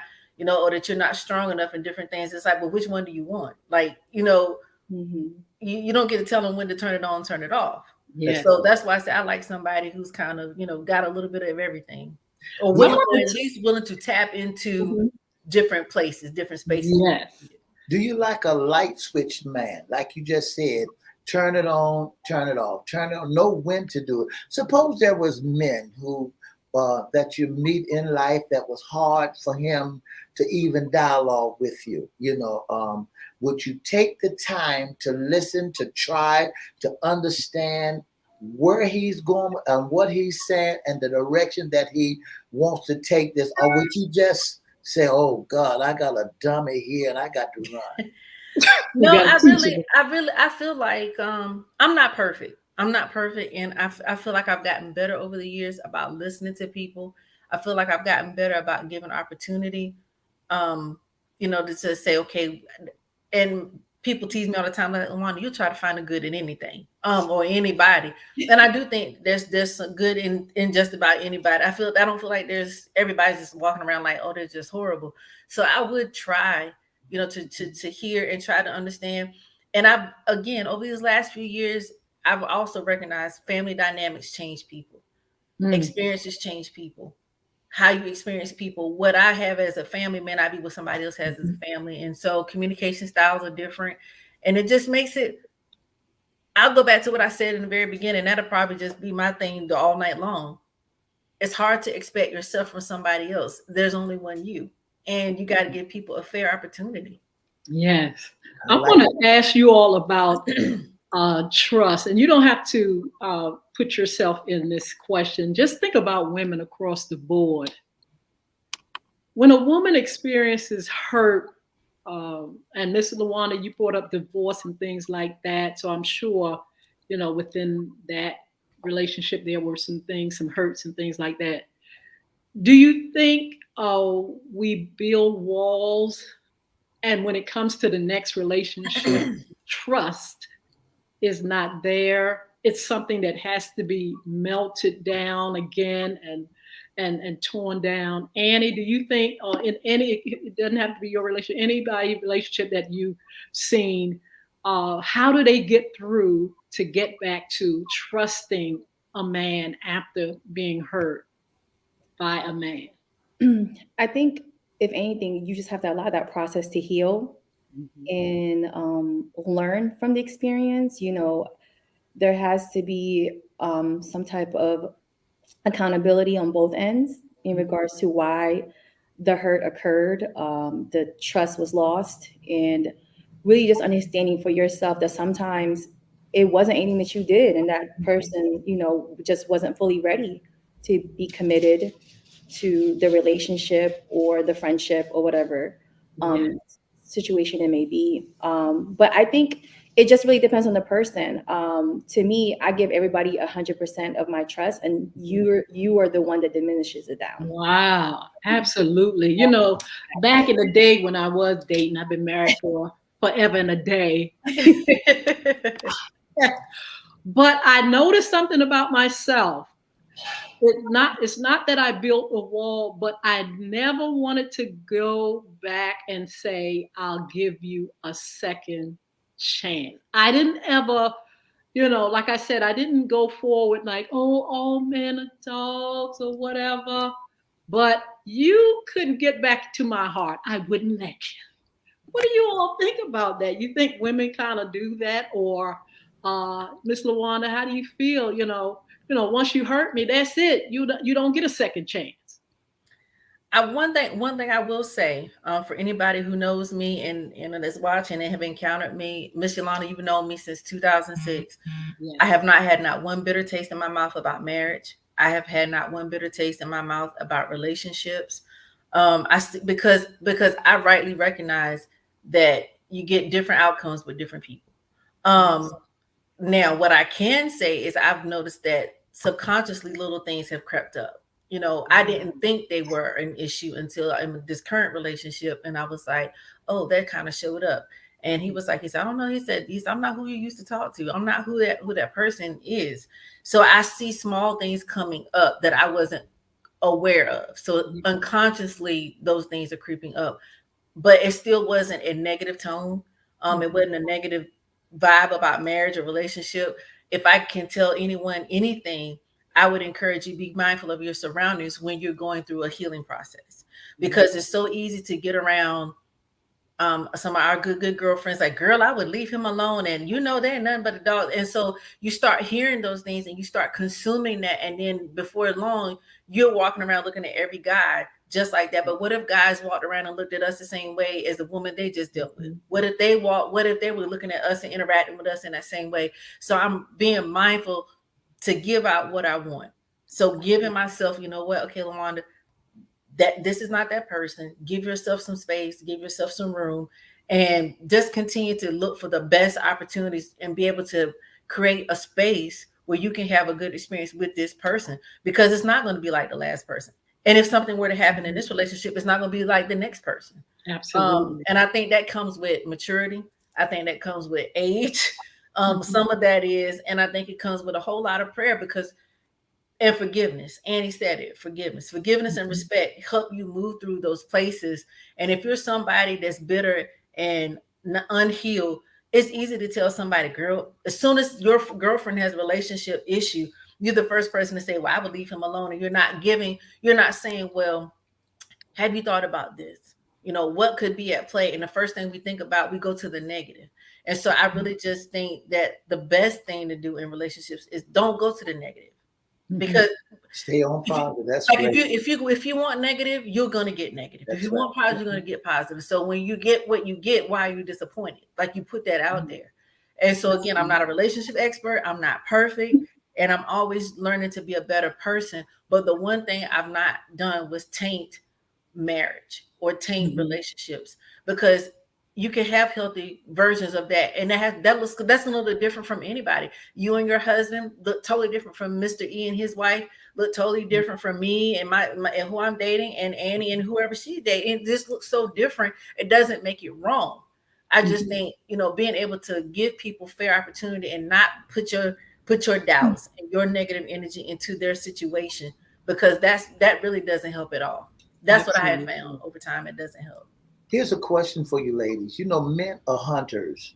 or that you're not strong enough in different things. It's like, well, which one do you want? Like, you don't get to tell him when to turn it on, turn it off. Yeah. So that's why I say I like somebody who's kind of, got a little bit of everything, or at least willing to tap into different places, different spaces. Yes. Do you like a light switch man? Like you just said, turn it on, turn it off, turn it on, know when to do it. Suppose there was men who that you meet in life that was hard for him to even dialogue with you. Would you take the time to listen, to try to understand where he's going and what he's saying and the direction that he wants to take this, or would you just say, "Oh God, I got a dummy here and I got to run"? No, I feel like I'm not perfect. I'm not perfect, and I feel like I've gotten better over the years about listening to people. I feel like I've gotten better about giving opportunity. Um, to just say okay, and people tease me all the time like, Wanda, you try to find a good in anything, or anybody, and I do think there's some good in just about anybody. I don't feel like there's everybody's just walking around like, oh, they're just horrible. So I would try to hear and try to understand. And I've again over these last few years, I've also recognized family dynamics change people, experiences change people. How you experience people, what I have as a family may not be what somebody else has as a family, and so communication styles are different, and it just makes it. I'll go back to what I said in the very beginning. That'll probably just be my thing all night long. It's hard to expect yourself from somebody else. There's only one you, and you got to give people a fair opportunity. Yes. I I like want to ask you all about trust, and you don't have to put yourself in this question. Just think about women across the board. When a woman experiences hurt, and Miss Luana, you brought up divorce and things like that, so I'm sure, within that relationship there were some things, some hurts and things like that. Do you think we build walls, and when it comes to the next relationship, trust is not there? It's something that has to be melted down again and torn down. Annie, do you think in any, it doesn't have to be your relationship, anybody relationship that you've seen, how do they get through to get back to trusting a man after being hurt by a man? I think if anything, you just have to allow that process to heal and learn from the experience. There has to be some type of accountability on both ends in regards to why the hurt occurred, the trust was lost, and really just understanding for yourself that sometimes it wasn't anything that you did, and that person, just wasn't fully ready to be committed to the relationship or the friendship or whatever Yeah. situation it may be. But I think it just really depends on the person. To me, I give everybody 100% of my trust, and you are the one that diminishes it down. Wow, absolutely. Back in the day when I was dating, I've been married for forever and a day. But I noticed something about myself. It's not that I built a wall, but I never wanted to go back and say, I'll give you a second chance. I didn't ever, like I said, I didn't go forward like, oh, all men are dogs or whatever. But you couldn't get back to my heart. I wouldn't let you. What do you all think about that? You think women kind of do that, or Miss Lawanda, how do you feel? Once you hurt me, that's it. You don't get a second chance. One thing I will say, for anybody who knows me and is watching and have encountered me, Miss Yolanda, you've known me since 2006. Yes. I have not had not one bitter taste in my mouth about marriage. I have had not one bitter taste in my mouth about relationships. Because I rightly recognize that you get different outcomes with different people. Now, what I can say is I've noticed that subconsciously little things have crept up. I didn't think they were an issue until I'm in this current relationship, and I was like, oh, that kind of showed up. And he was like, I don't know. He said, I'm not who you used to talk to. I'm not who that person is. So I see small things coming up that I wasn't aware of. So unconsciously, those things are creeping up, but it still wasn't a negative tone. It wasn't a negative vibe about marriage or relationship. If I can tell anyone anything, I would encourage you be mindful of your surroundings when you're going through a healing process, because it's so easy to get around some of our good girlfriends like, girl, I would leave him alone, and they're nothing but a dog. And so you start hearing those things and you start consuming that, and then before long you're walking around looking at every guy just like that. But what if guys walked around and looked at us the same way as the woman they just dealt with? What if they were looking at us and interacting with us in that same way? So I'm being mindful to give out what I want. So giving myself, you know what, okay, Yolanda, that this is not that person. Give yourself some space, give yourself some room, and just continue to look for the best opportunities and be able to create a space where you can have a good experience with this person, because it's not going to be like the last person. And if something were to happen in this relationship, it's not going to be like the next person. Absolutely. And I think that comes with maturity. I think that comes with age. Some of that is, and I think it comes with a whole lot of prayer, because and forgiveness. Annie said it, forgiveness and respect help you move through those places. And if you're somebody that's bitter and unhealed, it's easy to tell somebody, girl, as soon as your girlfriend has a relationship issue, you're the first person to say, well, I would leave him alone. And you're not saying, well, have you thought about this? What could be at play? And the first thing we think about, we go to the negative. And so I really just think that the best thing to do in relationships is don't go to the negative. Because stay on positive. That's like great. if you want negative, you're gonna get negative. If you want positive, you're gonna get positive. So when you get what you get, why are you disappointed? Like, you put that out there. And so again, I'm not a relationship expert. I'm not perfect, and I'm always learning to be a better person. But the one thing I've not done was taint marriage or taint relationships, because you can have healthy versions of that, and that's a little bit different from anybody. You and your husband look totally different from Mr. E and his wife, look totally different from me and my and who I'm dating, and Annie and whoever she's dating. It just looks so different. It doesn't make it wrong. I just think, being able to give people fair opportunity and not put your doubts and your negative energy into their situation, because that really doesn't help at all. That's what I have found over time. It doesn't help. Here's a question for you ladies. Men are hunters.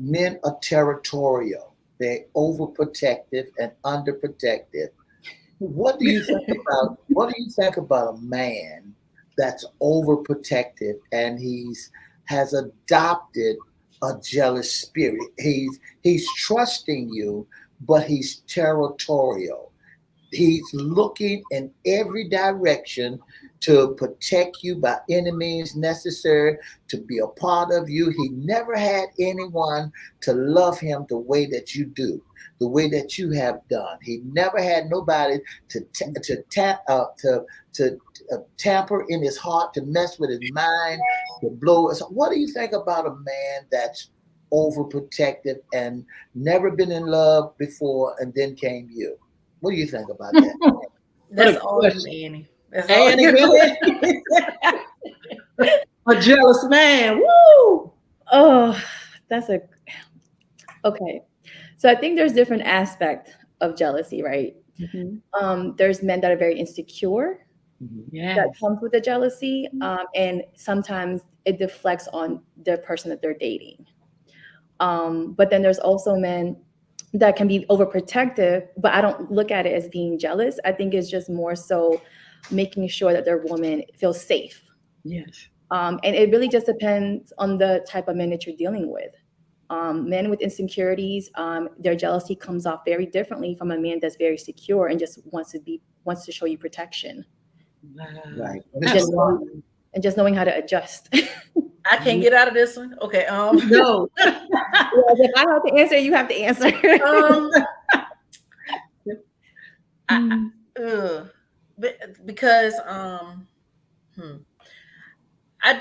Men are territorial. They're overprotective and underprotective. What do you think about a man that's overprotective and has adopted a jealous spirit? He's trusting you, but he's territorial. He's looking in every direction to protect you by any means necessary, to be a part of you. He never had anyone to love him the way that you do, the way that you have done. He never had nobody to tamper in his heart, to mess with his mind, to blow us. What do you think about a man that's overprotective and never been in love before, and then came you? What do you think about that? That's all you, Annie. That's all Annie, a jealous man. Woo! Oh, okay. So I think there's different aspects of jealousy, right? There's men that are very insecure. That comes with the jealousy, and sometimes it deflects on the person that they're dating. But then there's also men that can be overprotective, but I don't look at it as being jealous. I think it's just more so making sure that their woman feels safe. Yes. And it really just depends on the type of men that you're dealing with. Men with insecurities, their jealousy comes off very differently from a man that's very secure and just wants to show you protection. Right. And just knowing how to adjust. I can't get out of this one. Okay. No. If I have to answer, you have to answer. Because I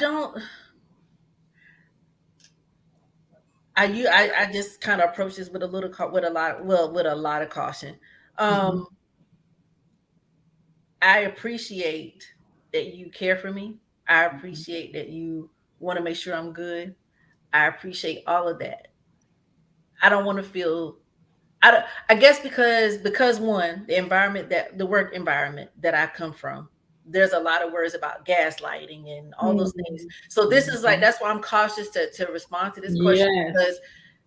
just kind of approach this with a lot of caution. I appreciate that you care for me. I appreciate that you want to make sure I'm good. I appreciate all of that. I don't want to feel. I guess because one, the work environment that I come from, there's a lot of words about gaslighting and all those things. So this is that's why I'm cautious to respond to this question,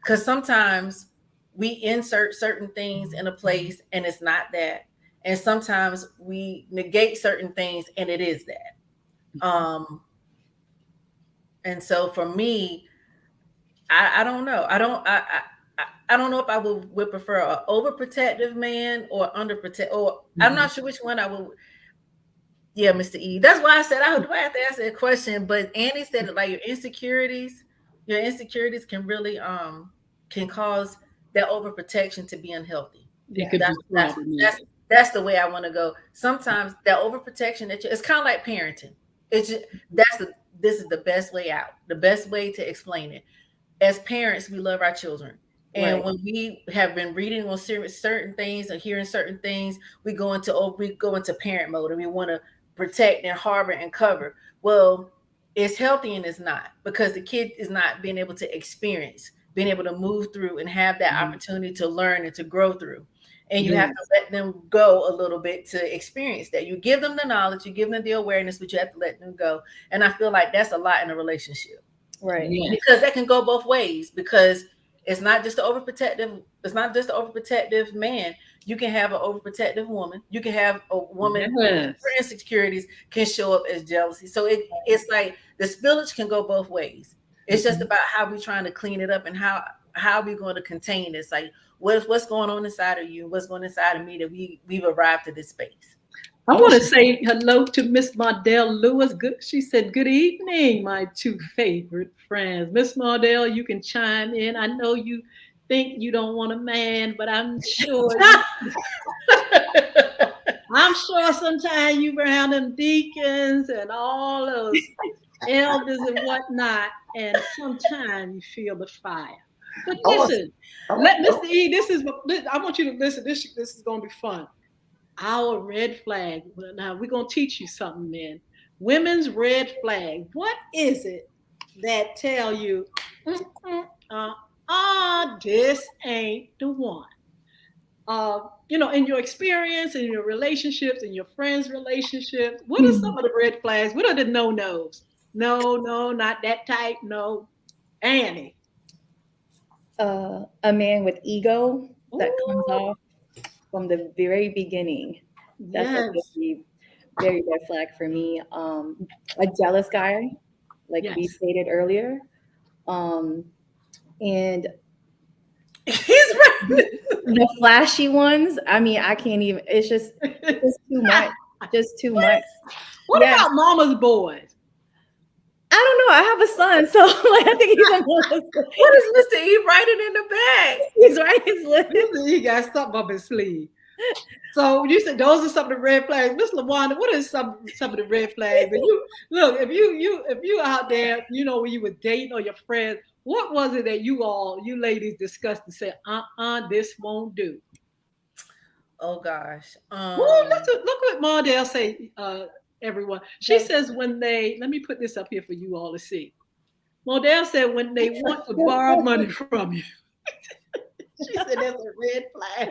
because sometimes we insert certain things in a place and it's not that, and sometimes we negate certain things and it is that. And so for me, I don't know. I don't know if I would prefer an overprotective man or underprotect, or I'm Mhm. not sure which one I would. Yeah, Mr. E. That's why I said I would have to ask that question. But Annie said that like your insecurities can really can cause that overprotection to be unhealthy. It Yeah. could That's be that's that's problematic. that's the way I want to go. Sometimes that overprotection it's kind of like parenting. It's just, this is the best way out. The best way to explain it. As parents, we love our children. And Right. when we have been reading on certain things and hearing certain things, we go into parent mode and we want to protect and harbor and cover. Well, it's healthy and it's not, because the kid is not being able to experience, being able to move through and have that Mhm. opportunity to learn and to grow through. And you have to Yes. let them go a little bit to experience that. You give them the knowledge, you give them the awareness, but you have to let them go. And I feel like that's a lot in a relationship, Right. because Yes. that can go both ways, because it's not just an overprotective man. You can have an overprotective woman. You can have a woman who her Yes. insecurities can show up as jealousy. So it's like the spillage can go both ways. It's just Mhm. about how we're trying to clean it up and how we're going to contain this. Like what's going on inside of you, what's going inside of me, that we've arrived to this space. I I want want to to say hello to Miss Mardell Lewis. Good, she said, "Good evening, my two favorite friends." Miss Mardell, you can chime in. I know you think you don't want a man, but I'm sure sometimes you around them deacons and all those elders and whatnot, and sometimes you feel the fire. But I want listen, I let want Mr. E. I want you to listen. This is going to be fun. Our red flag. Well, now we're gonna teach you something, man. Women's red flag. What is it that tell you, this ain't the one? In your experience, in your relationships, in your friends' relationships, what are some of the red flags? What are the no nos? No, no, not that type. No, Annie. A man with ego that comes Ooh, off from the very beginning. That's a yes, very, very red flag for me. A jealous guy, like we yes. stated earlier. Um, and He's the, right. the flashy ones, I mean, I can't even, it's too much. Just too much. What Yes. about mama's boys? I don't know. I have a son, so like, I think he's on the list. What is Mr. E writing in the back? He's right his list. He got something up his sleeve. So you said those are some of the red flags, Miss LaWanda. What is some of the red flags? And you look, if you out there, when you were dating or your friends, what was it that you ladies discussed and said, this won't do? Oh gosh. Well, look what Mardell say, everyone. She That's says when they let me put this up here for you all to see. Mardell said when they want to borrow money from you. She said that's a red flag.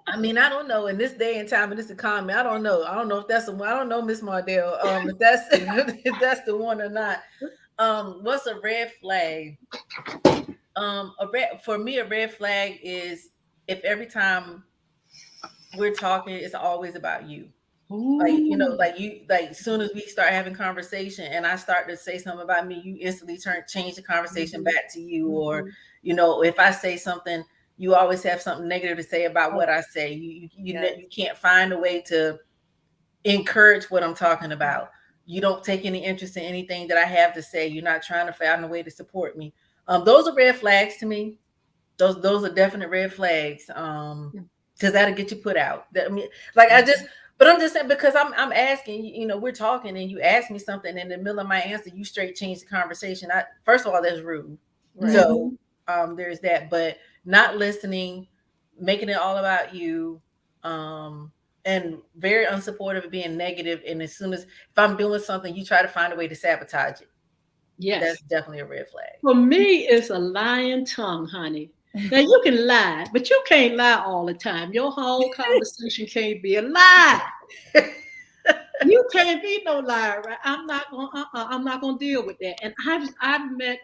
I mean, I don't know in this day and time in this economy. I don't know. I don't know if that's the one. I don't know, Miss Mardell. If that's if that's the one or not. What's a red flag? For me, a red flag is if every time we're talking, it's always about you. Ooh. Like as soon as we start having conversation and I start to say something about me, you instantly change the conversation Mhm, back to you. Or mhm. if I say something, you always have something negative to say about what I say. yes. You can't find a way to encourage what I'm talking about. You don't take any interest in anything that I have to say. You're not trying to find a way to support me. Those are red flags to me. Those are definite red flags. Because that'll get you put out. I mean, like but I'm just saying, because I'm asking, we're talking and you ask me something in the middle of my answer, you straight change the conversation. First of all, that's rude. Right. So Mhm. there's that, but not listening, making it all about you, and very unsupportive of being negative. And as soon as if I'm doing something, you try to find a way to sabotage it. Yes. That's definitely a red flag. For me, it's a lying tongue, honey. Now you can lie, but you can't lie all the time. Your whole conversation can't be a lie. You can't be no liar, right? I'm not gonna deal with that. And I've met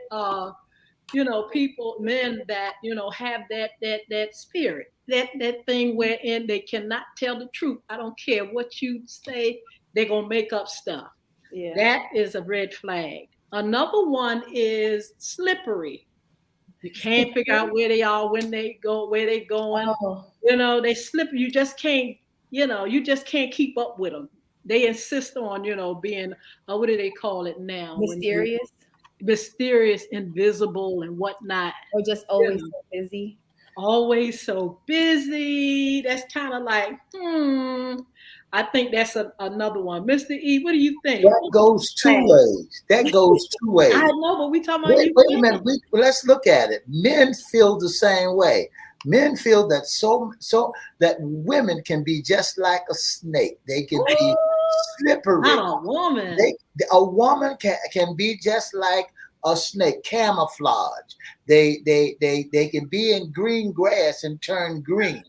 people, men that have that spirit, that thing wherein they cannot tell the truth. I don't care what you say, they're gonna make up stuff. Yeah. That is a red flag. Another one is slippery. You can't figure out where they are, when they go, where they going. Oh, They slip. You just can't. You just can't keep up with them. They insist on, being, what do they call it now? When you mysterious mysterious, invisible, and whatnot. or just You always know, so busy. always so busy. That's kind of like, I think that's another one. Mr. E, what do you think? That goes two ways. That goes two I ways. know, but we talking about Wait, you wait a minute. women. Let's look at it. Men feel the same way. Men feel that so that women can be just like a snake. They can be slippery. Not a woman. A woman can be just like a snake, camouflage. They can be in green grass and turn green.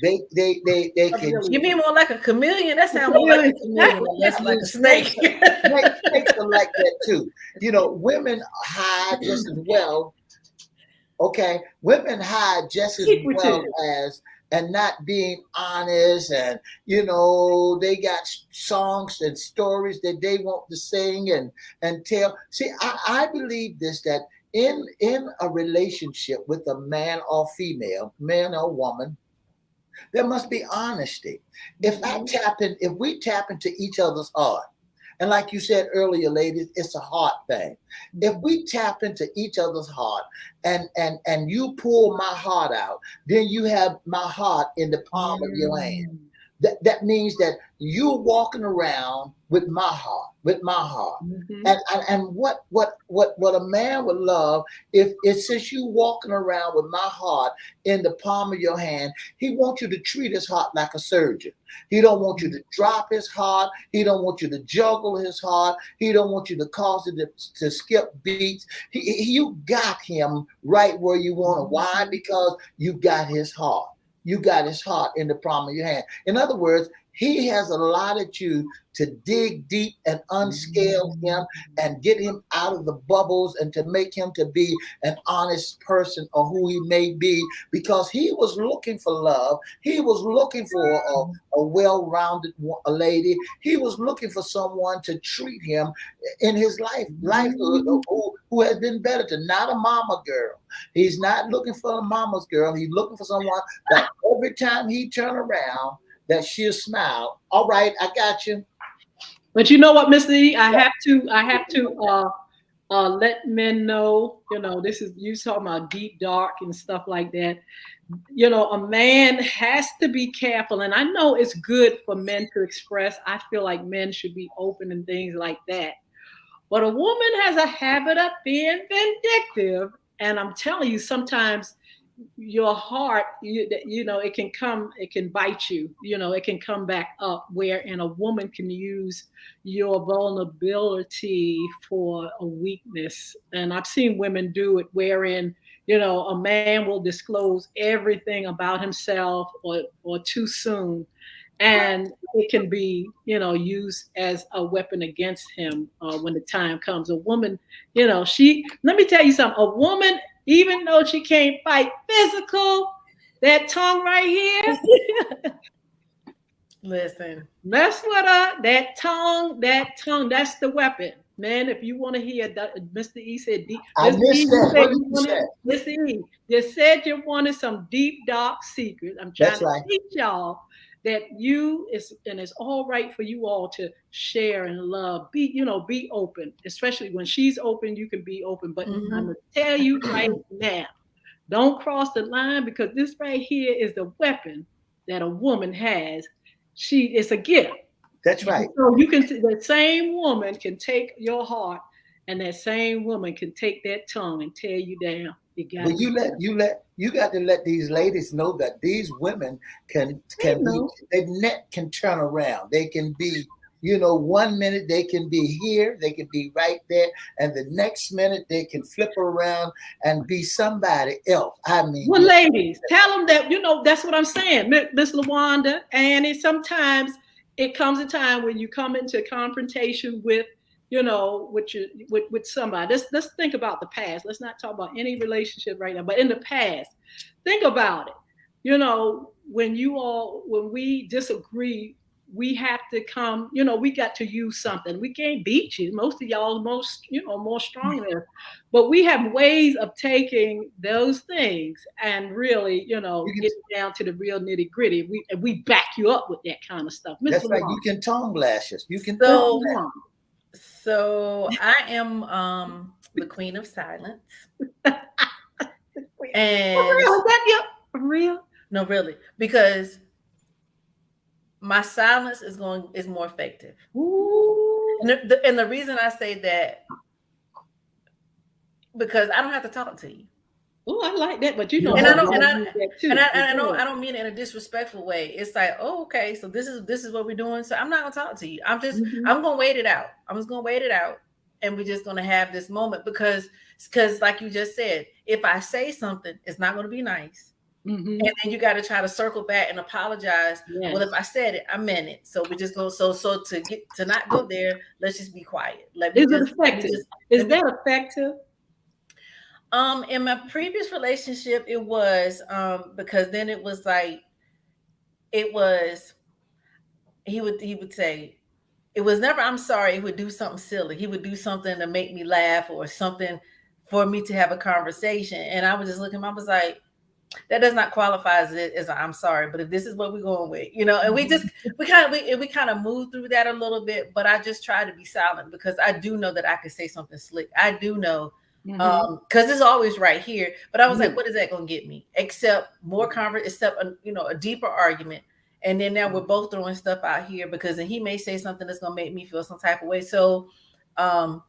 They can. You mean more like a chameleon? That sounds more like a chameleon, less like a snake. Snakes are like that too. Women hide just as well. Okay, women hide just as well as and not being honest, and they got songs and stories that they want to sing and tell. See, I believe this, that in a relationship with a man or female, man or woman, there must be honesty. If we tap into each other's heart, and like you said earlier, ladies, it's a heart thing. If we tap into each other's heart and you pull my heart out, then you have my heart in the palm of your hand. That means that you're walking around with my heart, Mm-hmm. and what a man would love, if since you walking around with my heart in the palm of your hand, he wants you to treat his heart like a surgeon. He don't want you to drop his heart. He don't want you to juggle his heart. He don't want you to cause it to skip beats. You got him right where you want him. Why? Because you got his heart. You got his heart in the palm of your hand. In other words, he has allotted you to dig deep and unscale him and get him out of the bubbles and to make him to be an honest person or who he may be, because he was looking for love. He was looking for a well-rounded lady. He was looking for someone to treat him in his lifehood who has been better to, not a mama girl. He's not looking for a mama's girl. He's looking for someone that every time he turn around, that she'll smile. All right, I got you. But you know what, Mr. E, I have to let men know, this is, you talking about deep, dark and stuff like that. A man has to be careful. And I know it's good for men to express. I feel like men should be open and things like that. But a woman has a habit of being vindictive. And I'm telling you, sometimes your heart, it can bite you, it can come back up, wherein a woman can use your vulnerability for a weakness. And I've seen women do it, wherein, a man will disclose everything about himself or too soon. And it can be, used as a weapon against him when the time comes. A woman, let me tell you something, a woman, even though she can't fight physical, that tongue right here, Listen, mess with her. That tongue, that's the weapon. Man, if you want to hear, Mr. E said, I Mr. missed E, that. What did you say? Mr. E, you said you wanted some deep, dark secrets. I'm trying to teach y'all that and it's all right for you all to share and love. Be open, especially when she's open, you can be open. But I'm gonna tell you right now, don't cross the line, because this right here is the weapon that a woman has. It's a gift. That's right. So the same woman can take your heart, and that same woman can take that tongue and tear you down. But you got to let these ladies know that these women can their neck can turn around. They can be, 1 minute they can be here, they can be right there, and the next minute they can flip around and be somebody else. I mean, well, ladies, tell them that, that's what I'm saying, Miss Yolanda. And sometimes it comes a time when you come into confrontation with, with somebody. Let's think about the past. Let's not talk about any relationship right now, but in the past, think about it. When we disagree we have to come, we got to use something. We can't beat you. Most of y'all more strong than us. But we have ways of taking those things and really, getting down to the real nitty gritty. We back you up with that kind of stuff. That's right. You can tongue lash us. You can So I am the queen of silence. And is that real? No, really, because my silence is more effective. Ooh. And the reason I say that, because I don't have to talk to you. Oh, I like that, but and I don't mean it in a disrespectful way. It's like, oh, okay, so this is what we're doing. So I'm not gonna talk to you. I'm gonna wait it out. I'm just gonna wait it out, and we're just gonna have this moment because like you just said, if I say something, it's not gonna be nice. Mm-hmm. And then you got to try to circle back and apologize. Yes. Well, if I said it, I meant it. So we just go. So to not go there, let's just be quiet. Is it effective? Is that effective? In my previous relationship, it was because then it was like he would say it was never I'm sorry. He would do something silly. He would do something to make me laugh or something for me to have a conversation. And I was just looking. I was like, that does not qualify as I'm sorry, but if this is what we're going with, and we kind of move through that a little bit, but I just try to be silent because I do know that I can say something slick. I do know, because it's always right here, but I was like, what is that going to get me? Except more except a deeper argument. And then now we're both throwing stuff out here because then he may say something that's going to make me feel some type of way. So I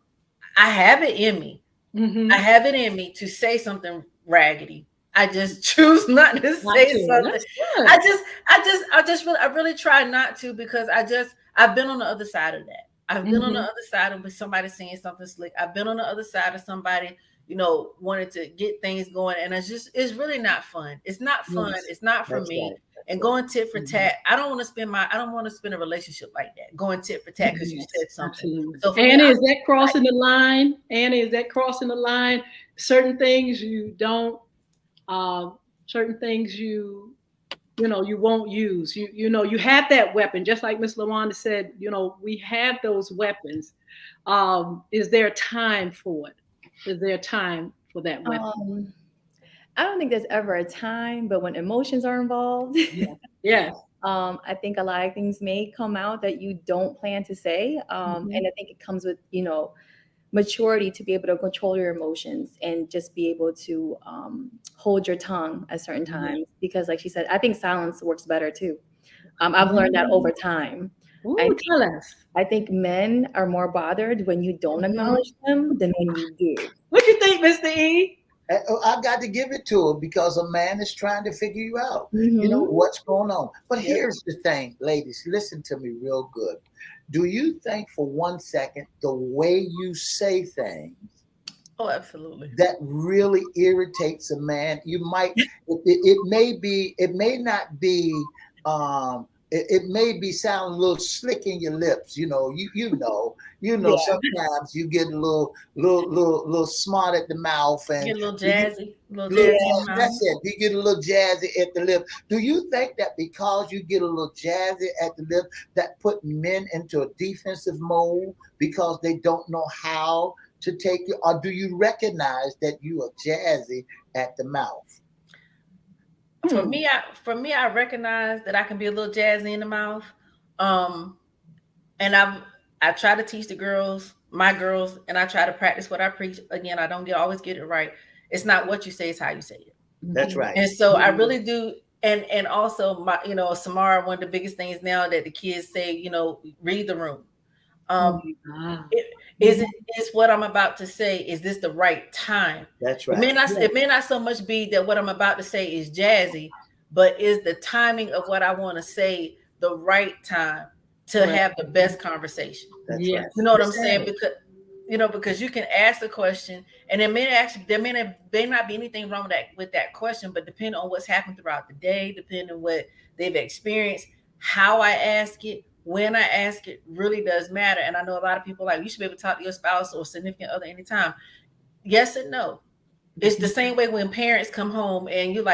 have it in me. Mm-hmm. I have it in me to say something raggedy. I just choose not to say something. I really try not to because I've been on the other side of that. I've been on the other side of somebody saying something slick. I've been on the other side of somebody, wanted to get things going. And it's really not fun. It's not fun. Yes. It's not for me. Right. And going tit for tat, I don't want to spend a relationship like that. Going tit for tat because you said something. Absolutely. So Annie, is that crossing the line? Annie, is that crossing the line? Certain things you don't. Certain things you won't use. You have that weapon, just like Miss Yolanda said. We have those weapons. Is there time for it? Is there time for that weapon? I don't think there's ever a time, but when emotions are involved, yes. I think a lot of things may come out that you don't plan to say, and I think it comes with maturity to be able to control your emotions and just be able to hold your tongue at certain times. Because like she said, I think silence works better too. I've learned that over time. I think men are more bothered when you don't acknowledge them than when you do. What do you think, Mr. E? I got to give it to him because a man is trying to figure you out, what's going on. But here's the thing, ladies, listen to me real good. Do you think for 1 second the way you say things, oh, absolutely, that really irritates a man? You might, it may be sounding a little slick in your lips, sometimes you get a little smart at the mouth and get a little jazzy. That's it. You get a little jazzy at the lip. Do you think that because you get a little jazzy at the lip, that put men into a defensive mode because they don't know how to take it? Or do you recognize that you are jazzy at the mouth? For me, I recognize that I can be a little jazzy in the mouth. And I try to teach my girls, and I try to practice what I preach. Again, I don't always get it right. It's not what you say, it's how you say it. That's right. And so I really do. And also Samara, one of the biggest things now that the kids say, read the room. Is what I'm about to say, is this the right time? That's right. It may not so much be that what I'm about to say is jazzy, but is the timing of what I want to say the right time to have the best conversation? That's right. You know what I'm saying? Because you can ask the question, and there may not be anything wrong with that question, but depending on what's happened throughout the day, depending on what they've experienced, how I ask it, when I ask it really does matter. And I know a lot of people you should be able to talk to your spouse or significant other anytime. Yes and no. It's the same way when parents come home and you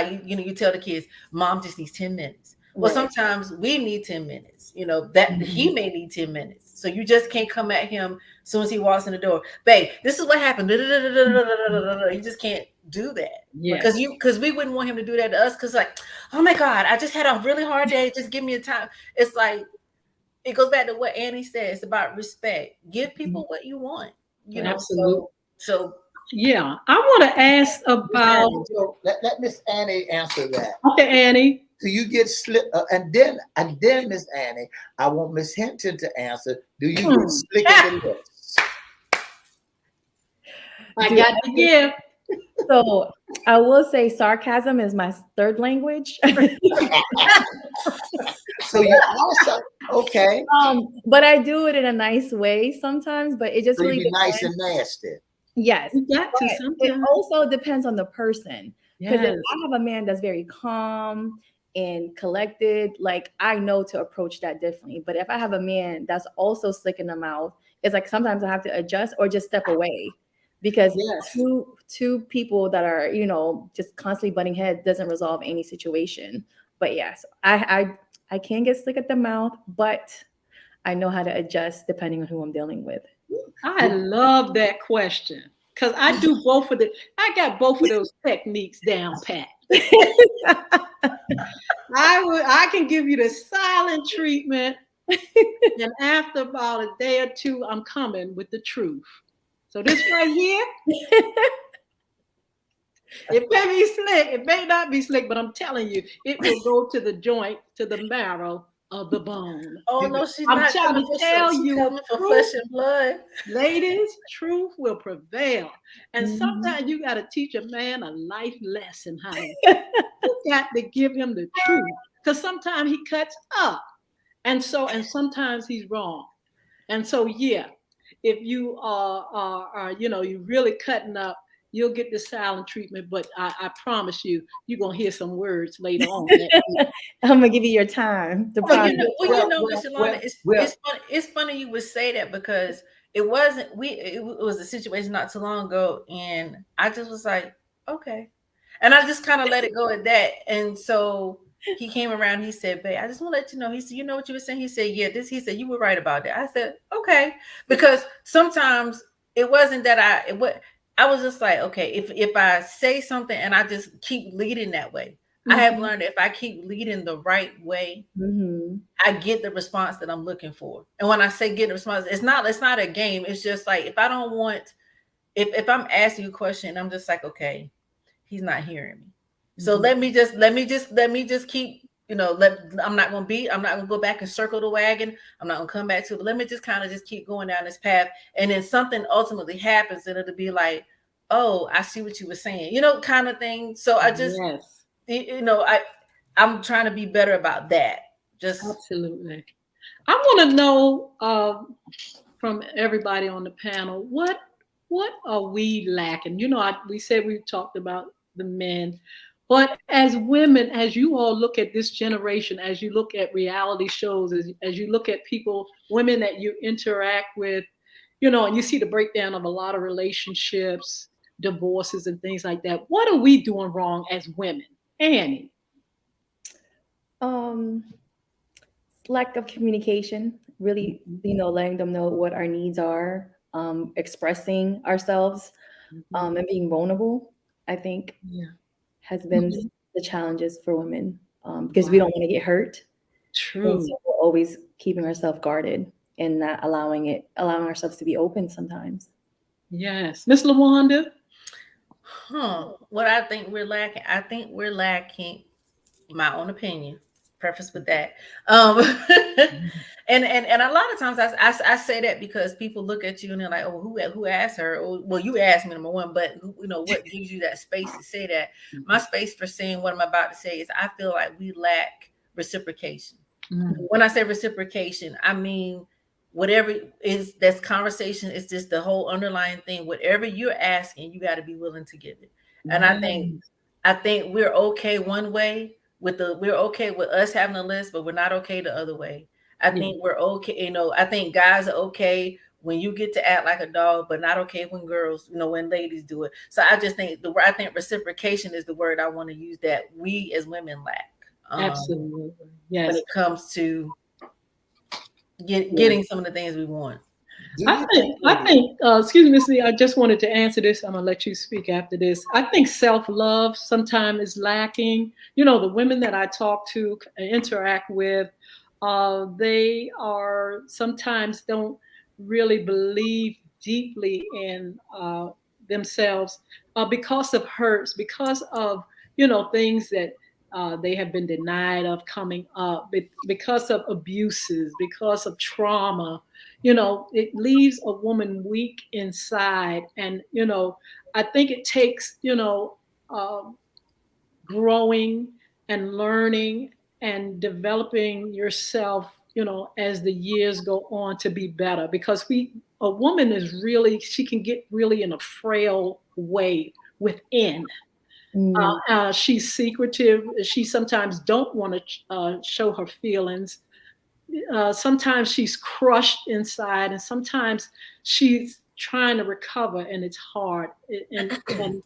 tell the kids, mom just needs 10 minutes. Well, Right. sometimes we need 10 minutes, that he Mhm. may need 10 minutes. So you just can't come at him as soon as he walks in the door. Babe, this is what happened. You just can't do that. Yes. Because we wouldn't want him to do that to us. Because like, oh my God, I just had a really hard day. Just give me a time. It's like, it goes back to what Annie said. It's about respect. Give people what you want, Absolutely. So Yeah. I want to ask Miss about, Annie, so let Miss Annie answer that. okay, Annie. Do you get slick? And then Miss Annie, I want Miss Hinton to answer. Do you get slick in the lips? I Do got I to give. So I will say sarcasm is my third language. So you also okay. But I do it in a nice way sometimes, but it just So you really be nice and depends. nasty. Yes. You got to But it sometimes. also depends on the person. Because if Yes. I have a man that's very calm and collected, like I know to approach that differently. But if I have a man that's also slick in the mouth, it's like sometimes I have to adjust or just step away. Because Yes. two people that are, just constantly butting heads doesn't resolve any situation. But yes, I can get slick at the mouth, but I know how to adjust depending on who I'm dealing with. I love that question because I got both of those techniques down pat. I can give you the silent treatment, and after about a day or two, I'm coming with the truth. So this right here, it may be slick, it may not be slick, but I'm telling you, it will go to the joint, to the marrow of the bone. oh no, she's I'm not trying coming to for tell she's you, coming for truth, flesh and blood. ladies, truth will prevail. And Mhm. sometimes you got to teach a man a life lesson, honey. You got to give him the truth because sometimes he cuts up, and sometimes he's wrong. And so, yeah, if you are you really cutting up, you'll get the silent treatment. But I promise you, you're gonna hear some words later on. I'm gonna give you your time to Well, process. Miss Yolanda, well. it's funny you would say that because it was a situation not too long ago, and I just was like, okay, and I just kind of let it go at that. And so he came around, he said, "Babe, I just want to let you know." He said, "You know what you were saying?" He said, "Yeah, this." He said, "You were right about that." I said, "Okay," because sometimes it wasn't that I was just like, okay, if I say something and I just keep leading that way. I have Mhm. learned if I keep leading the right way, Mhm. I get the response that I'm looking for. And when I say get the response, it's not a game. It's just like if I don't want if I'm asking you a question, I'm just like, okay, he's not hearing me. So Mhm. let me just keep, I'm not gonna go back and circle the wagon. I'm not gonna come back to it, but let me just kind of just keep going down this path. And then something ultimately happens and it'll be like, oh, I see what you were saying, kind of thing. So I just, Yes, I'm trying to be better about that. Just absolutely. I want to know from everybody on the panel what are we lacking? We said we talked about the men, but as women, as you all look at this generation, as you look at reality shows, as you look at people, women that you interact with, and you see the breakdown of a lot of relationships, divorces, and things like that. What are we doing wrong as women, Annie? Um, Lack of communication, really, Mhm. letting them know what our needs are, expressing ourselves, Mhm. and being vulnerable, I think Yeah. has been Mhm. the challenges for women, because we Wow. don't want to get hurt. And True. so we're always keeping ourselves guarded and not allowing ourselves to be open sometimes. Yes. Miss Lawanda? what I think we're lacking, my own opinion, preface with that. Um, and a lot of times I say that because people look at you and they're like, oh, who asked her? Or, well, you asked me, number one, but what gives you that space to say that? My space for saying what I'm about to say is I feel like we lack reciprocation. Mm. When I say reciprocation, I mean whatever is that's conversation is just the whole underlying thing. Whatever you're asking, you got to be willing to give it. And Yes. I think we're okay one way we're okay with us having a list, but we're not okay the other way. I Yeah. think we're okay, I think guys are okay when you get to act like a dog, but not okay when girls, when ladies do it. So I just think I think reciprocation is the word I want to use that we as women lack. Absolutely. when Yes. it comes to getting some of the things we want. Do you I think, excuse me, Miss Lee, I just wanted to answer this. I'm going to let you speak after this. I think self-love sometimes is lacking. You know, the women that I talk to, interact with, they are sometimes don't really believe deeply in themselves because of hurts, because of, you know, things that they have been denied of coming up, because of abuses, because of trauma. You know, it leaves a woman weak inside. And, you know, I think it takes, you know, growing and learning and developing yourself, you know, as the years go on to be better. Because a woman is really, she can get really in a frail way within. She's secretive. She sometimes don't want to show her feelings. Sometimes she's crushed inside, and sometimes she's trying to recover, and it's hard. And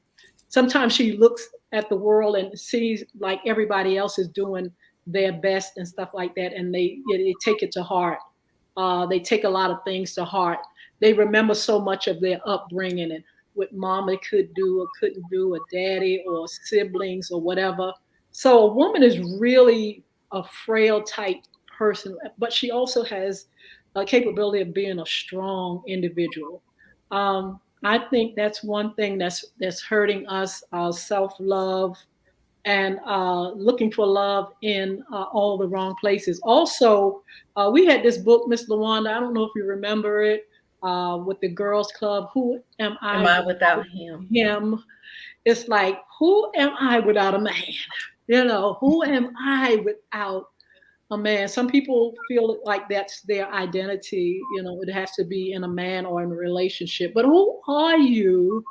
sometimes she looks at the world and sees like everybody else is doing their best and stuff like that, and they take it to heart. They take a lot of things to heart. They remember so much of their upbringing and what mama could do or couldn't do, or daddy or siblings or whatever. So a woman is really a frail type person, but she also has a capability of being a strong individual. I think that's one thing that's hurting us, self love, and looking for love in all the wrong places. Also, we had this book, Miss Lawanda. I don't know if you remember it, with the girls' club. Who am Am I I without without him? him? It's like, who am I without a man? You know, who am I without a man? Some people feel like that's their identity. You know, it has to be in a man or in a relationship. But who are you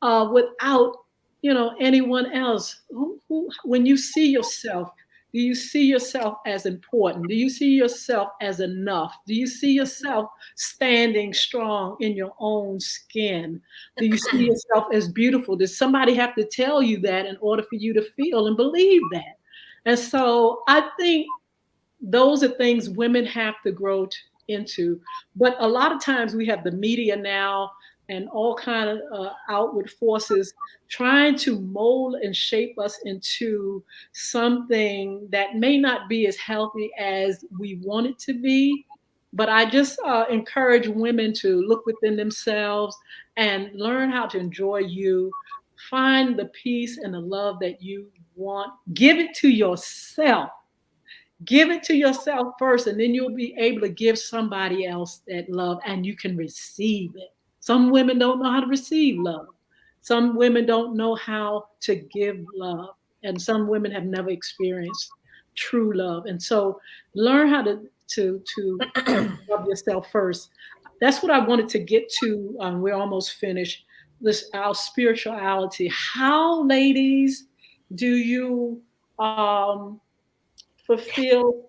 without, you know, anyone else? When you see yourself, do you see yourself as important? Do you see yourself as enough? Do you see yourself standing strong in your own skin? Do you see yourself as beautiful? Does somebody have to tell you that in order for you to feel and believe that? And so I think those are things women have to grow into. But a lot of times we have the media now and all kind of outward forces trying to mold and shape us into something that may not be as healthy as we want it to be. But I just encourage women to look within themselves and learn how to enjoy you. Find the peace and the love that you want. Give it to yourself. Give it to yourself first, and then you'll be able to give somebody else that love, and you can receive it. Some women don't know how to receive love. Some women don't know how to give love, and some women have never experienced true love. And so, learn how to love yourself first. That's what I wanted to get to. We're almost finished. This our spirituality. How, ladies, do you fulfill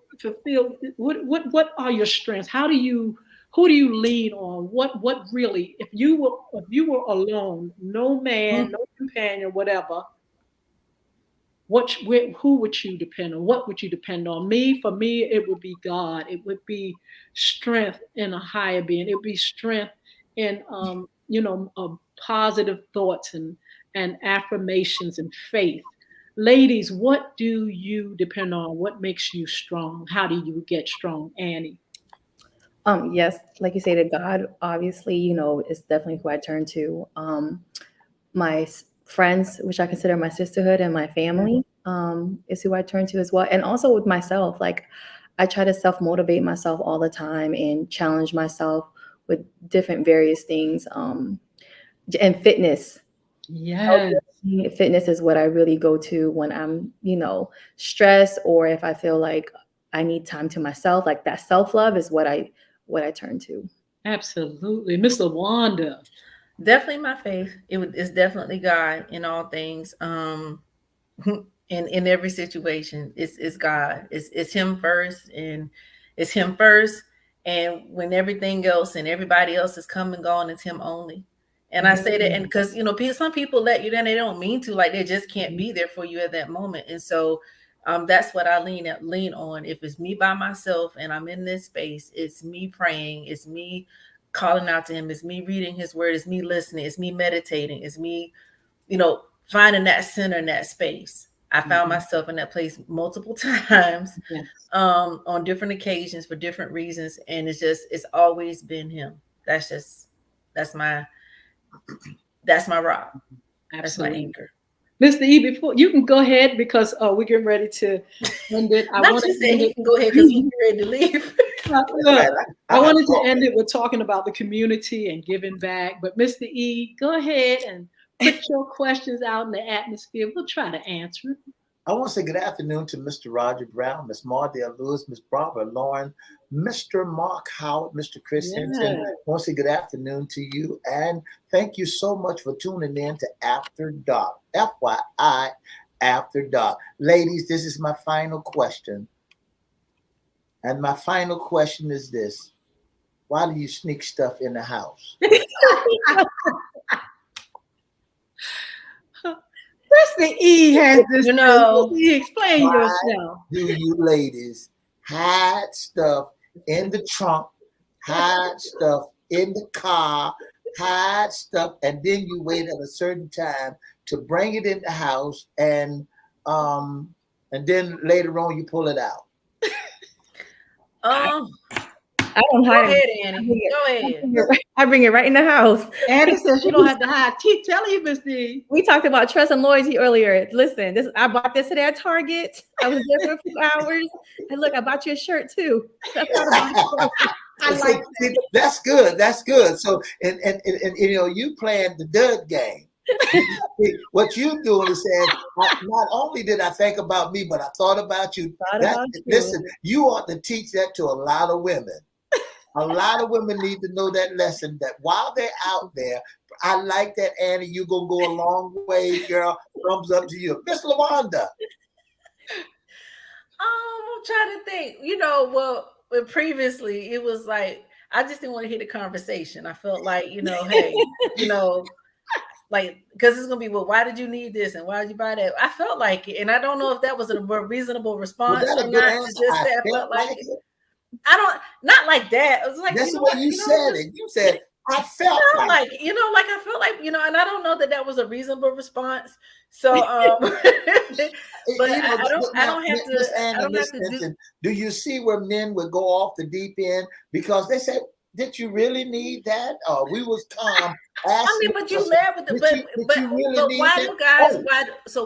what are your strengths? How do you who do you lean on? What really, if you were alone, no man, no companion, whatever, who would you depend on? What would you depend on? For me, it would be God. It would be strength in a higher being. It would be strength in positive thoughts and affirmations and faith. Ladies, what do you depend on? What makes you strong? How do you get strong, Annie? Yes, like you stated, God, obviously, you know, is definitely who I turn to. My friends, which I consider my sisterhood, and my family, is who I turn to as well. And also with myself, like I try to self-motivate myself all the time and challenge myself with different various things. And fitness. Yes, Fitness is what I really go to when I'm, you know, stressed, or if I feel like I need time to myself. Like that self-love is what I turn to. absolutely. Miss Wanda. Definitely my faith. It's definitely God in all things. In every situation, it's God. It's Him first, and it's Him first. And when everything else and everybody else is come and gone, it's Him only. And I say that, and because some people let you down, they don't mean to, like they just can't be there for you at that moment. And so That's what I lean on. If it's me by myself and I'm in this space, it's me praying, it's me calling out to him, it's me reading his word, it's me listening, it's me meditating, it's me, finding that center in that space. I found myself in that place multiple times, Yes. on different occasions for different reasons, and it's always been him. That's my that's my rock. That's my Absolutely. anchor. Mr. E, before you can go ahead because we're getting ready to end it. I Not want just to say end he it. can go ahead because he's ready to leave. Look, I I wanted to end it with talking about the community and giving back. But Mr. E, go ahead and put your questions out in the atmosphere. We'll try to answer it. I want to say good afternoon to Mr. Roger Brown, Miss Mardell Lewis, Miss Barbara Lauren, Mr. Mark Howard, Mr. Chris Hinton. Yeah. I want to say good afternoon to you, and thank you so much for tuning in to After Dark, FYI After Dark. Ladies, this is my final question. And my final question is this. Why do you sneak stuff in the house? Mr. E has this. Mr. E, explain Why yourself. do you ladies hide stuff in the trunk, hide stuff in the car, hide stuff, and then you wait at a certain time to bring it in the house, and then later on you pull it out? I don't Go hide ahead, it. Annie. Go ahead. I bring it right in the house. Annie says you don't have to hide. Keep telling you, Mr. E. We talked about trust and loyalty earlier. Listen, I bought this today at Target. I was there for a few hours. And look, I bought you a shirt too. That's not about I like See, that's good. That's good. So, and you playing the dud game. What you doing is saying, not only did I think about me, but I thought about you. Listen, you ought to teach that to a lot of women. A lot of women need to know that lesson, that while they're out there, I like that, Annie. You're going to go a long way, girl. Thumbs up to you. Miss Yolanda. I'm trying to think. Previously it was like I just didn't want to hear the conversation. I felt like, hey, like, because it's gonna be, well, why did you need this and why did you buy that? I felt like it, and I don't know if that was a more reasonable response Was that a or good not. answer? Just I that I felt felt like like it. it. I don't, not like that. It was like, That's the way you said it. You said, I felt like it. like I felt like, and I don't know that was a reasonable response. So, but I don't have to. Do you see where men would go off the deep end because they said, "Did you really need that?" Or we was calm. But you laugh with the but why do guys?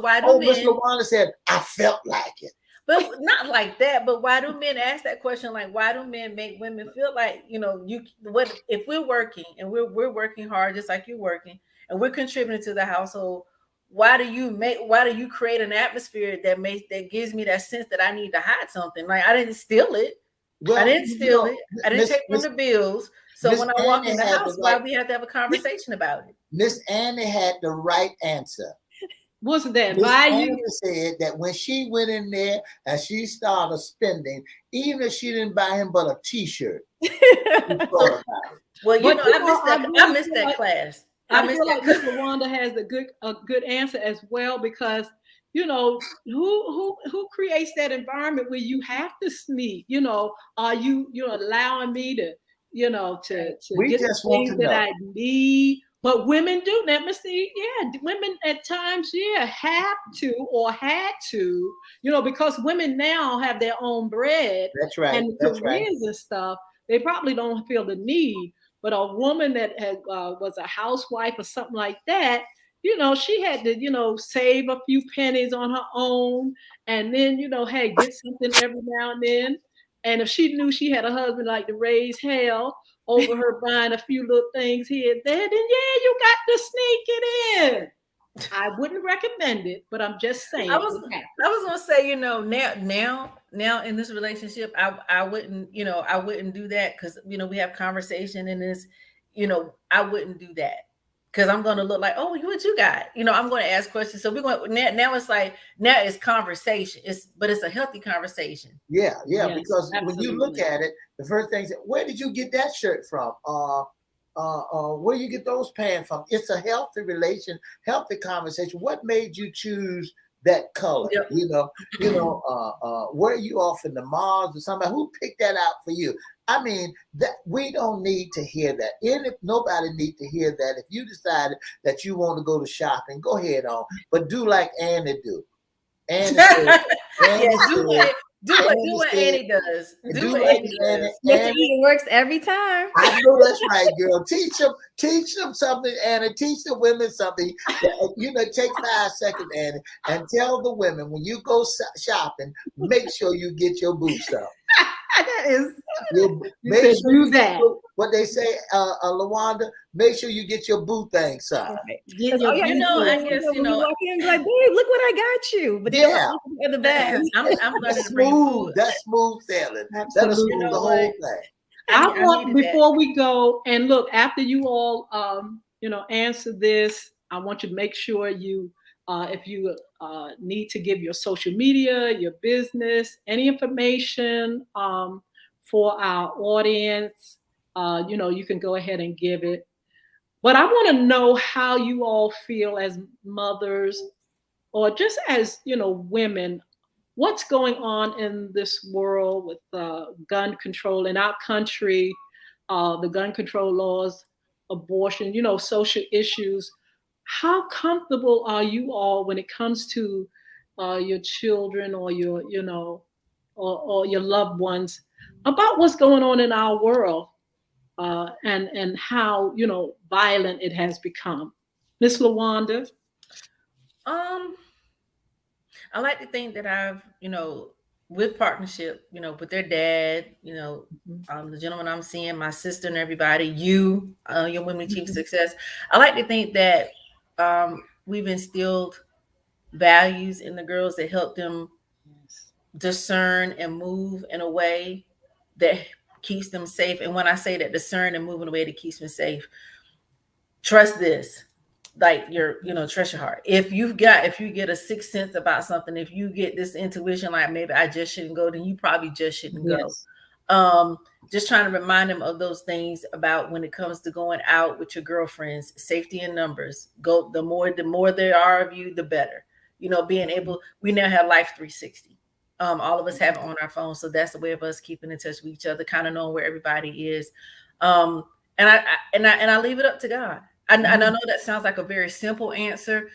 Why do men? Miss LaWanda said, "I felt like it." But not like that. But why do men ask that question? Like, why do men make women feel like, what if we're working and we're working hard just like you're working and we're contributing to the household? Why do you create an atmosphere that gives me that sense that I need to hide something? Like, I didn't steal it. Well, I didn't steal it. I didn't take from the bills. So when I walk in the house, why we have to have a conversation about it? Miss Annie had the right answer. What's that? Miss Annie said that when she went in there and she started spending, even if she didn't buy him but a T-shirt. Well, I missed that class. I feel like Miss LaWanda has a good answer as well, because who creates that environment where you have to sneak? Are you allowing me to get the things that I need? But women do that, Mr. E. Yeah, women at times, have to or had to, because women now have their own bread. That's right. And careers and stuff. They probably don't feel the need. But a woman that was a housewife or something like that, she had to, save a few pennies on her own, and then, hey, get something every now and then. And if she knew she had a husband like to raise hell over her buying a few little things here and there, then you got to sneak it in. I wouldn't recommend it, but I'm just saying. I was gonna say, now in this relationship, I wouldn't do that, because we have conversation in this, I wouldn't do that, because I'm gonna look like, oh, what you got? I'm gonna ask questions. So we're going now. It's like, now it's conversation. But it's a healthy conversation. Yeah, yes, because absolutely. When you look at it, the first thing is, where did you get that shirt from? Where you get those pants from? It's a healthy relation, healthy conversation. What made you choose that color. Yep. Where you off in the malls or somebody who picked that out for you? I mean, that we don't need to hear that. And if nobody needs to hear that, if you decided that you want to go to shopping, go ahead on, but do like Annie do. Annie said, do what Annie does. Do what Annie does. Mr. E, works every time. I know that's right, girl. Teach them something, Annie. Teach the women something. Take 5 seconds, Annie, and tell the women when you go shopping, make sure you get your boots up. That is. Make sure do that. What they say, Lawanda, make sure you get your boot things up. I guess walk in, like, babe, look what I got you. But they don't look at the bag. I'm going to bring food. That's smooth sailing. That'll smooth the whole thing. I want, before we go, and look, after you all, answer this, I want you to make sure you, if you need to give your social media, your business, any information for our audience, you can go ahead and give it. But I want to know how you all feel as mothers, or just as women. What's going on in this world with gun control in our country, the gun control laws, abortion, social issues. How comfortable are you all when it comes to your children or your, or your loved ones about what's going on in our world and how, violent it has become? Miss Lawanda? I like to think that I've, with partnership, with their dad, the gentleman I'm seeing, my sister and everybody, your Women Achieve Success. I like to think that we've instilled values in the girls that help them discern and move in a way that keeps them safe. And when I say that, discern and move in a way that keeps them safe, trust this. Like trust your heart. If you get a sixth sense about something, if you get this intuition, like maybe I just shouldn't go, then you probably just shouldn't go. Just trying to remind them of those things about when it comes to going out with your girlfriends, safety in numbers. Go, the more there are of you, the better. Being able, we now have Life 360. All of us have it on our phone. So that's the way of us keeping in touch with each other, kind of knowing where everybody is. And I leave it up to God. And I know that sounds like a very simple answer,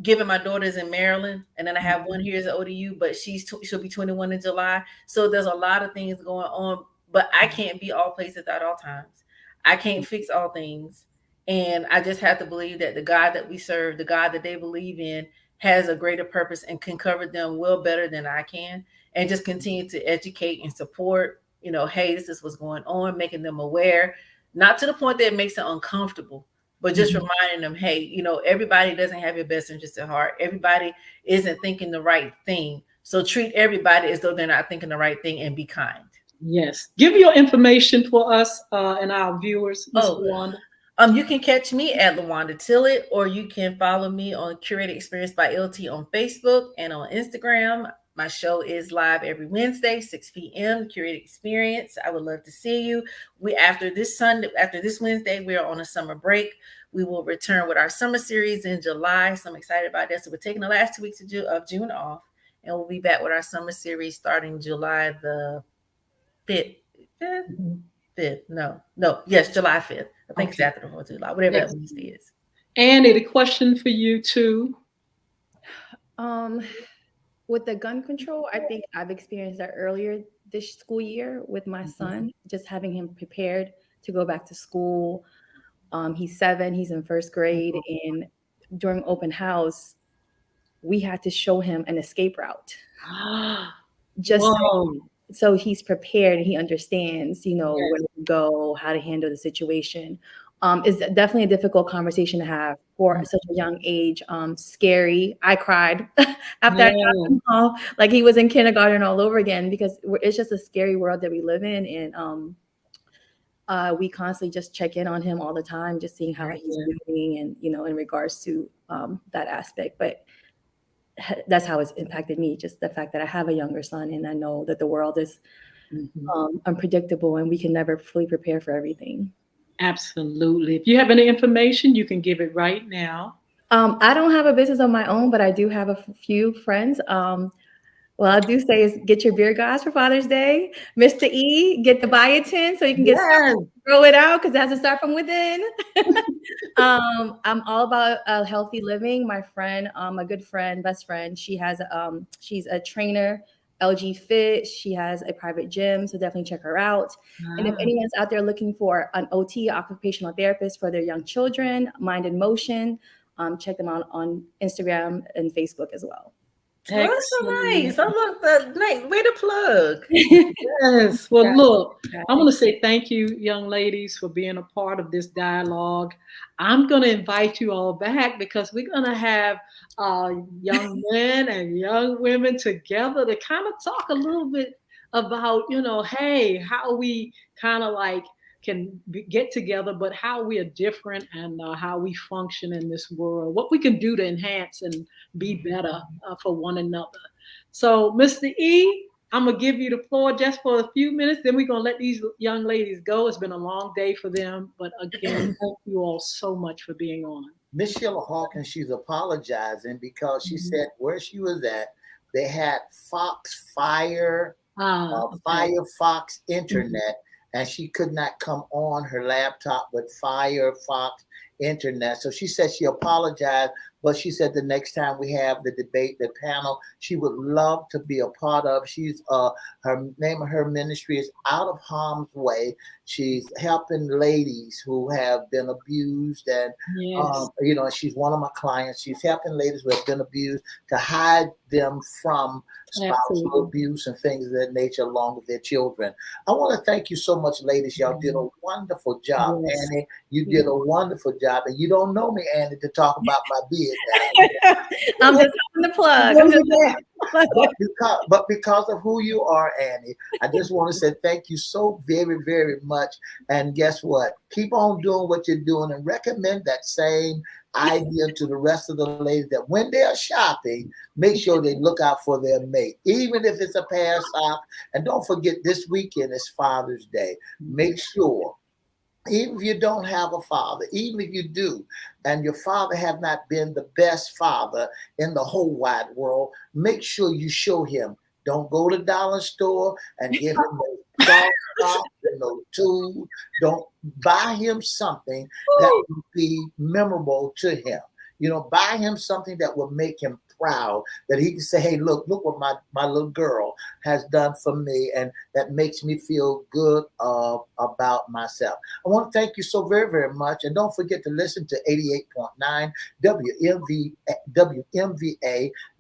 given my daughter's in Maryland, and then I have one here at ODU, but she'll be 21 in July. So there's a lot of things going on, but I can't be all places at all times. I can't fix all things. And I just have to believe that the God that we serve, the God that they believe in, has a greater purpose and can cover them well better than I can. And just continue to educate and support, hey, this is what's going on, making them aware. Not to the point that it makes it uncomfortable, but just reminding them, hey, everybody doesn't have your best interest at heart. Everybody isn't thinking the right thing. So treat everybody as though they're not thinking the right thing and be kind. Yes. Give your information for us and our viewers, Ms. Lawanda. You can catch me at Lawanda Tillett, or you can follow me on Curated Experience by LT on Facebook and on Instagram. My show is live every Wednesday, 6 p.m. Curated Experience. I would love to see you. After this Wednesday, we are on a summer break. We will return with our summer series in July. So I'm excited about that. So we're taking the last 2 weeks of June off, and we'll be back with our summer series starting July the 5th. July 5th. I think it's after the 4th of July, whatever that Wednesday is. Annie, the question for you too. With the gun control, I think I've experienced that earlier this school year with my son, just having him prepared to go back to school. He's 7, he's in 1st grade, and during open house, we had to show him an escape route. Just so he's prepared and he understands, where to go, how to handle the situation. It's definitely a difficult conversation to have for such a young age. Scary. I cried after I got him home, like he was in kindergarten all over again, because it's just a scary world that we live in. And we constantly just check in on him all the time, just seeing how he's doing and, in regards to that aspect. But that's how it's impacted me. Just the fact that I have a younger son and I know that the world is unpredictable and we can never fully prepare for everything. Absolutely. If you have any information, you can give it right now. I don't have a business of my own, but I do have a few friends. Well, I do say is get your beard guys for Father's Day. Mr. E, get the biotin so you can get Yes. grow it out because it has to start from within. I'm all about healthy living. My friend, a good friend, best friend, she's a trainer, LG Fit. She has a private gym, so definitely check her out. And if Ah. anyone's out there looking for an OT, occupational therapist for their young children, Mind in Motion, check them out on Instagram and Facebook as well. Oh, that's so nice. I Excellent. love that. Nice. Way to plug. Yes. Well, Yeah, look, yeah, I want to say thank you, young ladies, for being a part of this dialogue. I'm going to invite you all back because we're going to have young men and young women together to kind of talk a little bit about, hey, how we kind of like get together, but how we are different and how we function in this world, what we can do to enhance and be better for one another. So, Mr. E, I'm gonna give you the floor just for a few minutes. Then we're gonna let these young ladies go. It's been a long day for them, but again, thank you all so much for being on. Miss Sheila Hawkins, she's apologizing because she said where she was at, they had Okay. Firefox internet, and she could not come on her laptop with Firefox internet. So she said she apologized, but she said the next time we have the debate, the panel, she would love to be a part of. She's her name of her ministry is Out of Harm's Way. She's helping ladies who have been abused, and Yes. she's one of my clients. She's helping ladies who have been abused to hide them from spousal Absolutely. abuse and things of that nature along with their children. I want to thank you so much, ladies. Y'all did a wonderful job. Yes. Annie, you did a wonderful job. And you don't know me, Annie, to talk about my beard. I'm just having the plug. I'm just but because of who you are, Annie, I just want to say thank you so very, very much. And guess what? Keep on doing what you're doing and recommend that same idea to the rest of the ladies that when they're shopping, make sure they look out for their mate, even if it's a pair of socks. And don't forget, this weekend is Father's Day. Make sure, even if you don't have a father, even if you do, and your father have not been the best father in the whole wide world, make sure you show him. Don't go to the dollar store and give him no socks and no tools. Don't buy him something that will be memorable to him. Buy him something that will make him proud, that he can say, hey, look what my little girl has done for me, and that makes me feel good about myself. I want to thank you so very, very much. And don't forget to listen to 88.9 WMVA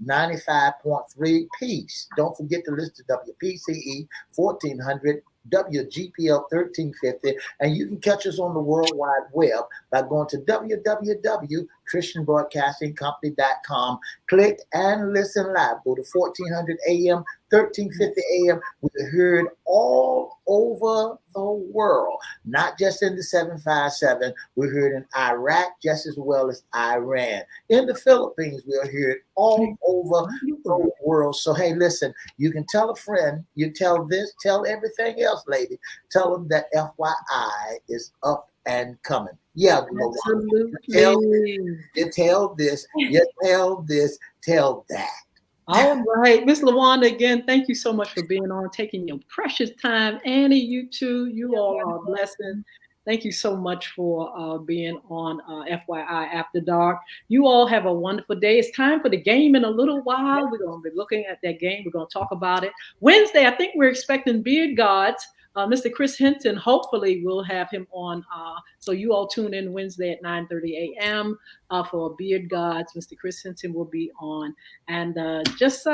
95.3 Peace. Don't forget to listen to WPCE 1400 WGPL 1350, and you can catch us on the World Wide Web by going to www.christianbroadcastingcompany.com. Click and listen live. Go to 1400 AM, 1350 AM. We're heard all over the world, not just in the 757. We're heard in Iraq just as well as Iran. In the Philippines, we're heard all over the world. So, hey, listen, you can tell a friend, you tell everything else, lady. Tell them that FYI is up and coming. Yeah, Absolutely. You tell this, you tell this, tell that. All right, Miss Lawanda, again, thank you so much for being on, taking your precious time. Annie, you too. You all are a blessing. Thank you so much for being on FYI After Dark. You all have a wonderful day. It's time for the game in a little while. We're going to be looking at that game. We're going to talk about it. Wednesday, I think we're expecting Beard Gods. Mr. Chris Hinton, hopefully we'll have him on. So you all tune in Wednesday at 9:30 a.m. For Beard Gods. Mr. Chris Hinton will be on. And just,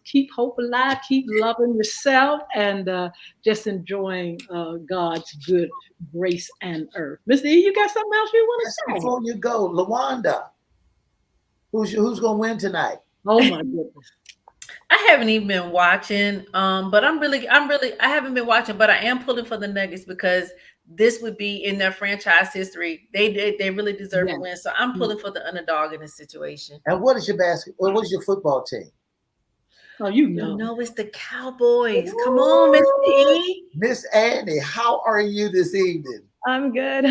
keep hope alive, keep loving yourself, and just enjoying God's good grace and earth. Mr. E, you got something else you want to say? Before you go, Lawanda, who's going to win tonight? Oh, my goodness. I haven't even been watching, but I haven't been watching, but I am pulling for the Nuggets because this would be in their franchise history. They really deserve a win, so I'm pulling for the underdog in this situation. And what is your basketball? What is your football team? Oh, No, it's the Cowboys. Ooh. Come on, Miss E. Miss Annie, how are you this evening? I'm good.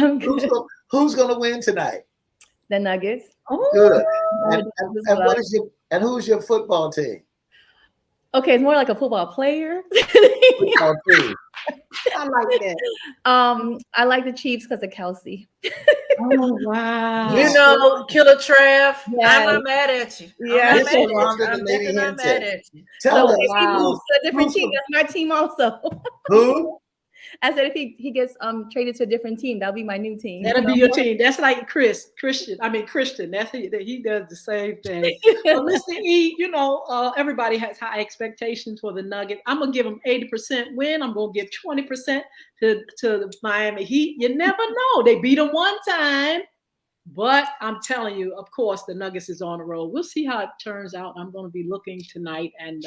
Who's going to win tonight? The Nuggets. Oh, Good. And, As and well. what is who's your football team? Okay, it's more like a football player. Football team. I like that. I like the Chiefs because of Kelsey. Oh, wow. You know, Killer Trav, I'm Yes. not mad at you. Yes. I'm not mad at Yolanda, you. the I'm lady definitely not mad Hinton. at you. Tell So us if he wow. moves to a different Who's team, the- that's my team also. who? I said if he gets traded to a different team, that'll be my new team. That'll be your team. That's like Christian. That's he does the same thing. But listen, E, everybody has high expectations for the Nuggets. I'm gonna give them 80% win. I'm gonna give 20% to the Miami Heat. You never know. They beat them one time, but I'm telling you, of course, the Nuggets is on the road. We'll see how it turns out. I'm gonna be looking tonight and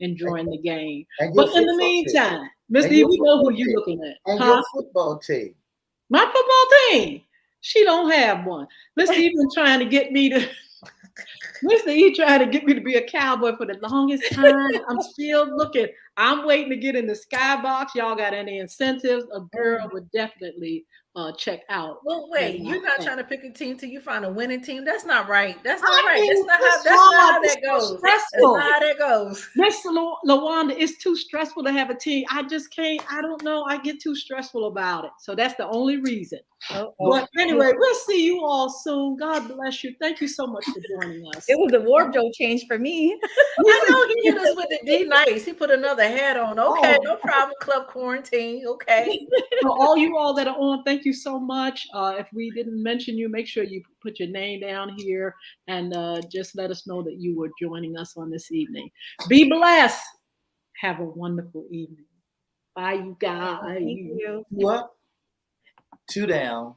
enjoying the game. And your But in the football team. meantime, Mr. And E, your we know who football you're team. looking at. And Huh? your football team. My football team. She don't have one. Mr. E been trying to get me to Mr. E trying to get me to be a cowboy for the longest time. I'm still looking. I'm waiting to get in the skybox. Y'all got any incentives? A girl would definitely check out. Well, wait, And, you're not trying to pick a team till you find a winning team. That's not right. That's not I right. mean, That's it's not how hard. that It's goes. too That's stressful. not how that goes. Miss Lawanda, it's too stressful to have a team. I just can't. I don't know. I get too stressful about it. So that's the only reason. But anyway, we'll see you all soon. God bless you. Thank you so much for joining us. It was a wardrobe change for me. I know he hit us with the D nice. He put another hat on. Okay, no problem. Club quarantine. Okay. So all you all that are on, thank you so much. If we didn't mention you, make sure you put your name down here and just let us know that you were joining us on this evening. Be blessed. Have a wonderful evening. Bye, you guys. Thank you. What? 2 down.